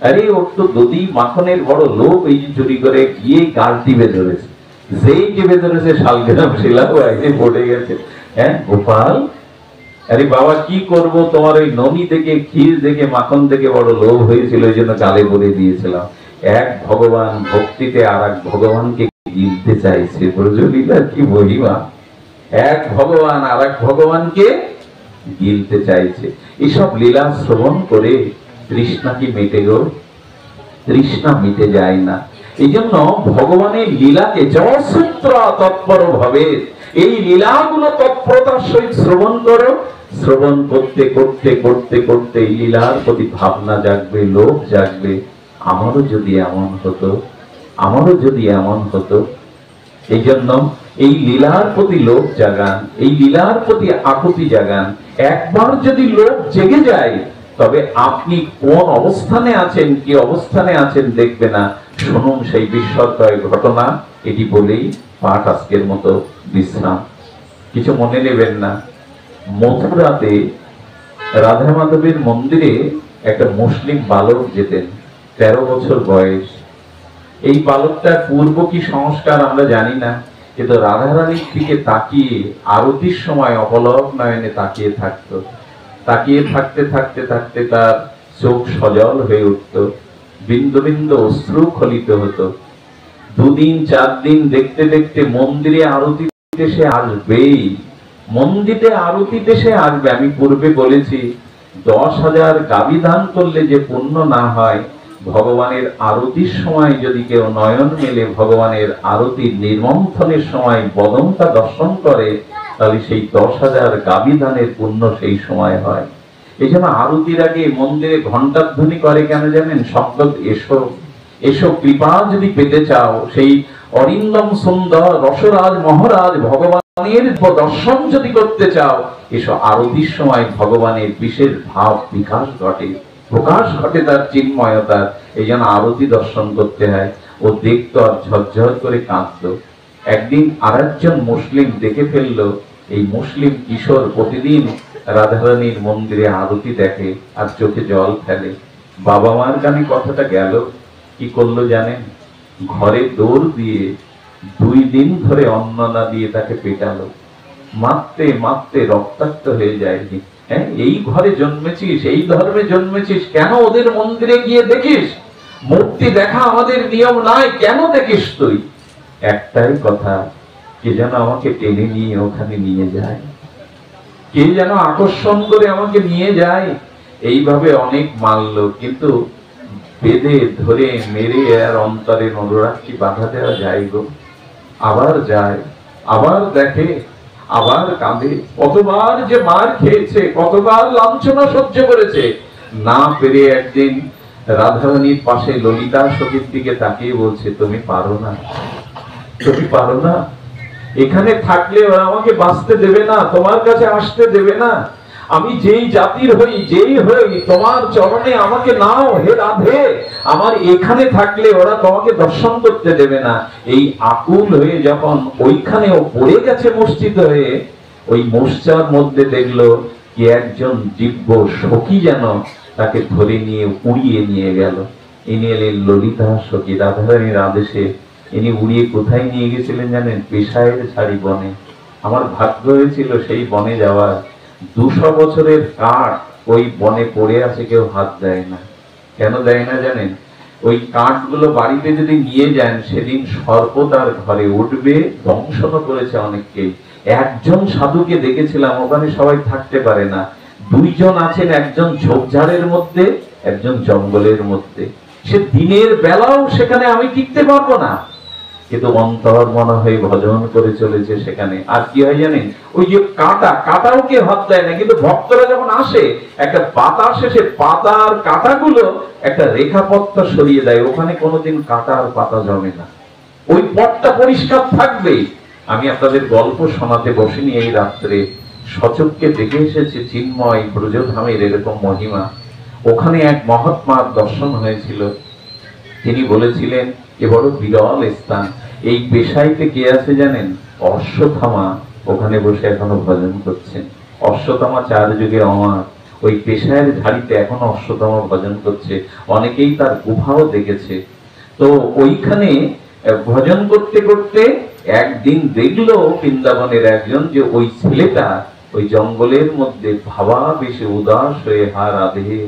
আরে ওর তো দধি মাখনের বড় লোভ, এই চুরি করে গিয়ে গাল টিপে ধরেছে। যেই টিপে ধরেছে শালগ্রাম শিলাও একদিন পড়ে গেছে। হ্যাঁ গোপাল, আরে বাবা কি করব, তোমার ওই ননি দেখে, ক্ষীর দেখে, মাখন দেখে বড় লোভ হয়েছিল, ওই জন্য গালে বলে দিয়েছিলাম। এক ভগবান ভক্তিতে আর এক ভগবানকে গিলতে চাইছে। ব্রজলীলার কি মহিমা! এক ভগবান আর এক ভগবানকে গিলতে চাইছে। এসব লীলা শ্রবণ করে তৃষ্ণা কি মেটে গো? তৃষ্ণা মিটে যায় না। এই জন্য ভগবানের লীলাকে যসূত্র তৎপর ভাবে, এই লীলাগুলো তৎপরতার সহিত শ্রবণ করো। শ্রবণ করতে করতে করতে করতে এই লীলার প্রতি ভাবনা জাগবে, লোভ জাগবে। আমারও যদি এমন হতো, আমারও যদি এমন হতো। এই জন্য এই লীলার প্রতি লোভ জাগান, এই লীলার প্রতি আকুতি জাগান। একবার যদি লোভ জেগে যায়, তবে আপনি কোন অবস্থানে আছেন, কি অবস্থানে আছেন দেখবে না। শুনুন সেই বিস্ময়কর ঘটনা। এটি বলেই পাঠ আজকের মতো বিশ্রাম। কিছু মনে নেবেন না। মথুরাতে রাধা মাধবের মন্দিরে একটা মুসলিম বালক যেতেন, 13 বছর বয়স। এই বালকটা পূর্ব কি সংস্কার আমরা জানি না, কিন্তু রাধারানীর দিকে তাকিয়ে আরতির সময় অপলক নয়নে তাকিয়ে থাকতো। তাকিয়ে থাকতে থাকতে থাকতে তার চোখ সজল হয়ে উঠত, বিন্দু বিন্দু অশ্রু খলিত হতো। 2 দিন 4 দিন দেখতে দেখতে মন্দিরে আরতিতে সে আসবেই, মন্দিরে আরতিতে সে আসবে। আমি পূর্বে বলেছি, 10,000 গাভী দান করলে যে পুণ্য না হয়, ভগবানের আরতির সময় যদি কেউ নয়ন মেলে ভগবানের আরতির নির্মন্থনের সময় বদনটা দর্শন করে, তাহলে সেই 10,000 গাভী দানের পুণ্য সেই সময় হয়। এই জন্য আরতির আগে মন্দিরে ঘণ্টার ধ্বনি করে কেন জানেন? শব্দ এসো, এসো কৃপা যদি পেতে চাও, সেই অরিন্দম সুন্দর রসরাজ মহারাজ ভগবানের দর্শন যদি করতে চাও, এসো। আরতির সময় ভগবানের বিশেষ ভাব বিকাশ ঘটে। প্রকাশ ঘটে তার চিন্ময়তার। এই জন্য আরতি দর্শন করতে হয়। ও দেখতো আর ঝরঝর করে কাঁদতো। একদিন আরেকজন মুসলিম দেখে ফেললো এই মুসলিম কিশোর প্রতিদিন রাধারানীর মন্দিরে আরতি দেখে আর চোখে জল ফেলে। বাবা মার কানে কথাটা গেল, কি করলো জানেন? ঘরে দৌড় দিয়ে 2 দিন ধরে অন্ন না দিয়ে তাকে পেটালো। মারতে মারতে রক্তাক্ত হয়ে যায়নি। হ্যাঁ, এই ঘরে জন্মেছিস, এই ধর্মে জন্মেছিস, কেন ওদের মন্দিরে গিয়ে দেখিস? মূর্তি দেখা আমাদের নিয়ম নাই, কেন দেখিস তুই? একটাই কথা, কে যেন আমাকে টেনে নিয়ে ওখানে নিয়ে যায়, কে যেন আকর্ষণ করে আমাকে নিয়ে যায়। এইভাবে অনেক মারলো, কিন্তু বেঁধে ধরে মেরে আর অন্তরের অনুরাগ কি বাধা দেওয়া যায় গো? আবার যায়, আবার দেখে, আবার কাঁদে। কতবার যে মার খেয়েছে, কতবার লাঞ্ছনা সহ্য করেছে। না পেরে একদিন রাধারানীর পাশে ললিতা সখীর দিকে তাকিয়ে বলছে, তুমি পারো না, তুমি পারো না। এখানে থাকলে ওরা আমাকে বাঁচতে দেবে না, তোমার কাছে আসতে দেবে না। আমি যেই জাতির হই, যেই হই, তোমার চরণে আমাকে নাও হে রাধে। আমার এখানে থাকলে ওরা তোমাকে দর্শন করতে দেবে না। এই আকুল হয়ে যখন ওইখানেও পড়ে গেছে মসজিদ হয়ে, ওই মসজিদের মধ্যে দেখলো কি একজন দিব্য সখী যেন তাকে ধরে নিয়ে উড়িয়ে নিয়ে গেল। ইনি এলেন ললিতা সখী, রাধারানীর আদেশে। ইনি উড়িয়ে কোথায় নিয়ে গেছিলেন জানেন? পেশায়ের ছাড়ি বনে। আমার ভাগ্য হয়েছিল সেই বনে যাওয়ার। 200 বছরের কাঠ ওই বনে পড়ে আছে, কেউ হাত দেয় না। কেন দেয় না জানেন? ওই কাঠগুলো বাড়িতে যদি নিয়ে যান, সেদিন সর্প তার ঘরে উঠবে, দংশন করেছে অনেককে। একজন সাধুকে দেখেছিলাম, ওখানে সবাই থাকতে পারে না। 2 জন আছেন, একজন ঝোপঝাড়ের মধ্যে, একজন জঙ্গলের মধ্যে। সে দিনের বেলাও সেখানে আমি টিকতে পারবো না, কিন্তু অন্তর মনে হয়ে ভজন করে চলেছে সেখানে। আর কি হয় জানেন? ওই যে কাটাও কে হাত দেয় না, কিন্তু ভক্তরা যখন আসে, একটা পাতা আসে, সে পাতার কাটাগুলো একটা রেখাপথটা সরিয়ে দেয়, ওখানে কোনোদিন কাটা আর পাতা জমে না, ওই পথটা পরিষ্কার থাকবে। আমি আপনাদের গল্প শোনাতে বসিনি এই রাত্রে, সচক্ষে দেখে এসেছে চিন্ময় ব্রজধামের এরকম মহিমা। ওখানে এক মহাত্মার দর্শন হয়েছিল। তিনি বলেছিলেন, এ বড় বিরল স্থান। এই পেশাইতে কে আছে জানেন? অশ্বত্থামা ওখানে বসে এখনো ভজন করছেন। অশ্বত্থামা 4 যুগে অমর। ওই পেশায়ের ঝাড়িতে এখনো অশ্বত্থামা ভজন করছে। অনেকেই তার গুহাও দেখেছে। তো ওইখানে ভজন করতে করতে একদিন দেখলো বৃন্দাবনের একজন যে ওই ছেলেটা ওই জঙ্গলের মধ্যে ভাবাবেশে উদাস হয়ে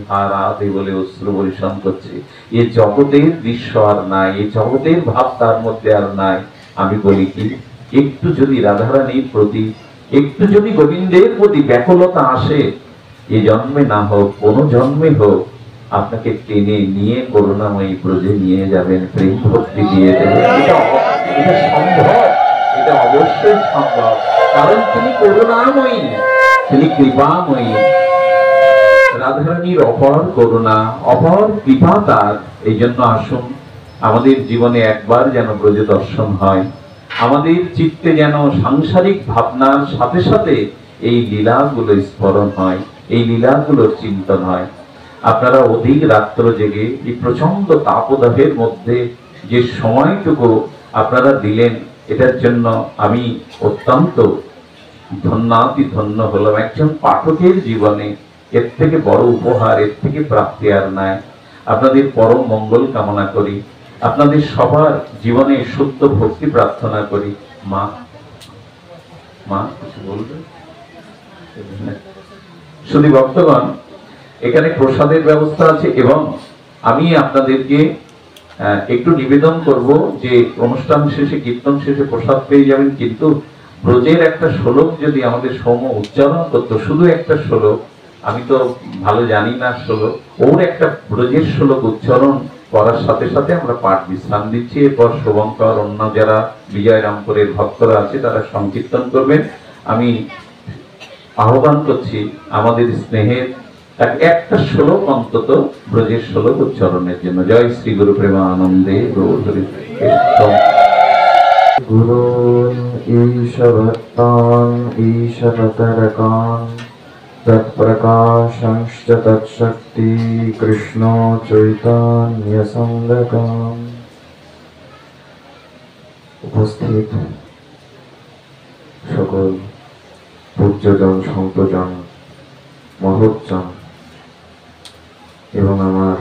হা রাধে বলে অশ্রু বর্ষণ করছে। এ জগতের দৃশ্য আর নাই, এই জগতের ভাব তার মধ্যে আর নাই। আমি বলি কি, একটু যদি রাধারানীর প্রতি, একটু যদি গোবিন্দের প্রতি ব্যাকুলতা আসে, এ জন্মে না হোক, কোন জন্মে হোক, আপনাকে টেনে নিয়ে করুণাময়ী ব্রজে নিয়ে যাবেন, প্রেম ভক্তি দিয়ে দেবেন। এটা সম্ভব, এটা অবশ্যই সম্ভব। কারণ তিনি করুণাময়ী, তিনি কৃপাময়ী। রাধারানীর অপার করুণা, অপার কৃপা তার। এই জন্য আসুন, আমাদের জীবনে একবার যেন ব্রজ দর্শন হয়। আমাদের চিত্তে যেন সাংসারিক ভাবনার সাথে সাথে এই লীলাগুলো স্মরণ হয়, এই লীলাগুলোর চিন্তন হয়। আপনারা অধিক রাত্র জেগে এই প্রচন্ড তাপদাহের মধ্যে যে সময়টুকু আপনারা দিলেন, এটার জন্য আমি অত্যন্ত ধন্যাতি ধন্য হলাম। একজন পাঠকের জীবনে এর থেকে বড় উপহার, এর থেকে প্রাপ্তি আর নাই। আপনাদের পরম মঙ্গল কামনা করি, আপনাদের সবার জীবনে শুদ্ধ ভক্তি প্রার্থনা করি। মা মা কিছু বলবে? শুধু ভক্তগণ, এখানে প্রসাদের ব্যবস্থা আছে, এবং আমি আপনাদেরকে একটু নিবেদন করব যে অনুষ্ঠান শেষে, কীর্তন শেষে প্রসাদ পেয়ে যাবেন, কিন্তু ব্রজের একটা শ্লোক যদি আমাদের সৌম্য উচ্চারণ করতো, শুধু একটা শ্লোক, আমি তো ভালো জানি না শ্লোক, ওর একটা ব্রজের শ্লোক উচ্চারণ করার সাথে সাথে আমরা পাঠ বিশ্রাম দিচ্ছি। এরপর শুভঙ্কর, অন্য যারা বিজয়রামপুরের ভক্তরা আছে তারা সংকীর্তন করবেন। আমি আহ্বান করছি আমাদের স্নেহের একটা শ্লোক অন্তত ব্রজের শ্লোক উচ্চারণের জন্য। জয় শ্রী গুরু প্রেমানন্দে গুরুন ঈশভক্তান ঈশবতরকান तत्प्रकाशंश्च तत्शक्ति कृष्णो चैतन्य संगतम्। उपस्थित সকল পূজ্যজন, সন্তজন, মহৎজন এবং আমার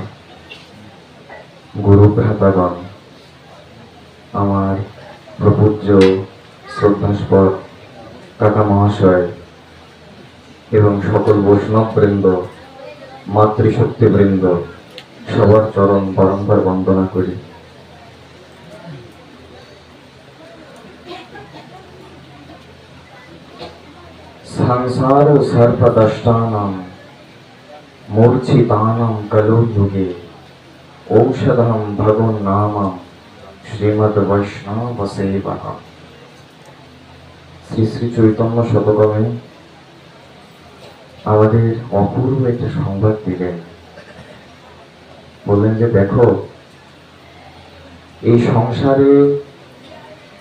গুরু ভ্রাতাগণ, আমার প্রপূজ্য শ্রদ্ধাস্পদ কাকা মহাশয় এবং সকল বৈষ্ণববৃন্দ, মাতৃশক্তিবৃন্দ, সবার চরণ বারংবার বন্দনা করি। संसार सर्पदष्टानां मूर्छितानां कलो युगे औषधं भगवन्नामं श्रीमद् वैष्णव सेवकम्। শ্রী শ্রী চৈতন্য শতকমে আমাদের অপূর্ব একটা সংবাদ দিলেন। বললেন যে দেখো, এই সংসারে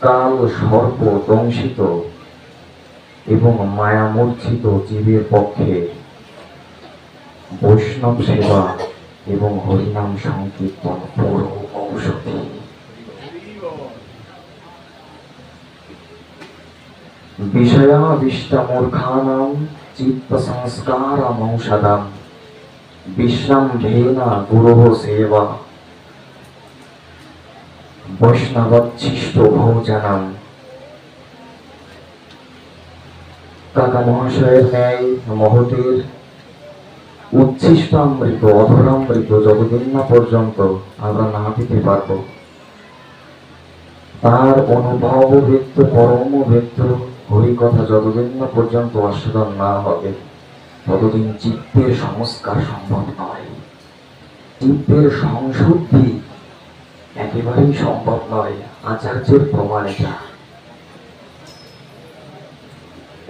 কাল সর্প দংশিত এবং মায়ামূর্ছিত জীবের পক্ষে বৈষ্ণব সেবা এবং হরিনাম সংকীর্তন বড় ঔষধি। বিষয়াবিষ্টমূর্খানাং চিত্ত সংস্কারমৌষধম বিশ্রাম্ভেনা গুরোঃ সেবা বৈষ্ণবোচ্ছিষ্ট ভোজনম। কাকা মহাশয়ের ন্যায় মহতের উচ্ছিষ্টামৃত, অধরামৃত যতদিন না পর্যন্ত আমরা না পেতে পারব, তার অনুভব ব্যক্ত, পরম ব্যক্ত হরিকথা যতদিন না পর্যন্ত আস্বাদন না হবে, ততদিন চিত্তের সংস্কার সম্ভব নয়, চিত্তের সংশুদ্ধি একেবারেই সম্ভব নয়। আচার্যের প্রমাণ এটা।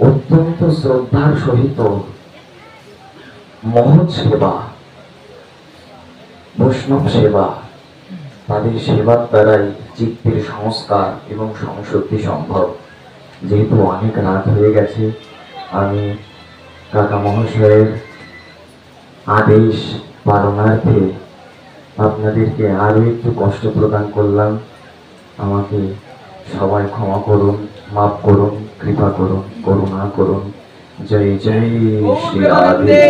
অত্যন্ত শ্রদ্ধার সহিত মহৎ সেবা, বৈষ্ণব সেবা, তাদের সেবার দ্বারাই চিত্তের সংস্কার এবং সংশুদ্ধি সম্ভব। যেহেতু অনেক রাত হয়ে গেছে, আমি কাকা মহাশয়ের আদেশ পালনার্থে আপনাদেরকে আরো একটু কষ্ট প্রদান করলাম। আমাকে সবাই ক্ষমা করুন, মাফ করুন, কৃপা করুন, করুণা করুন। জয় জয় শ্রী রাধে।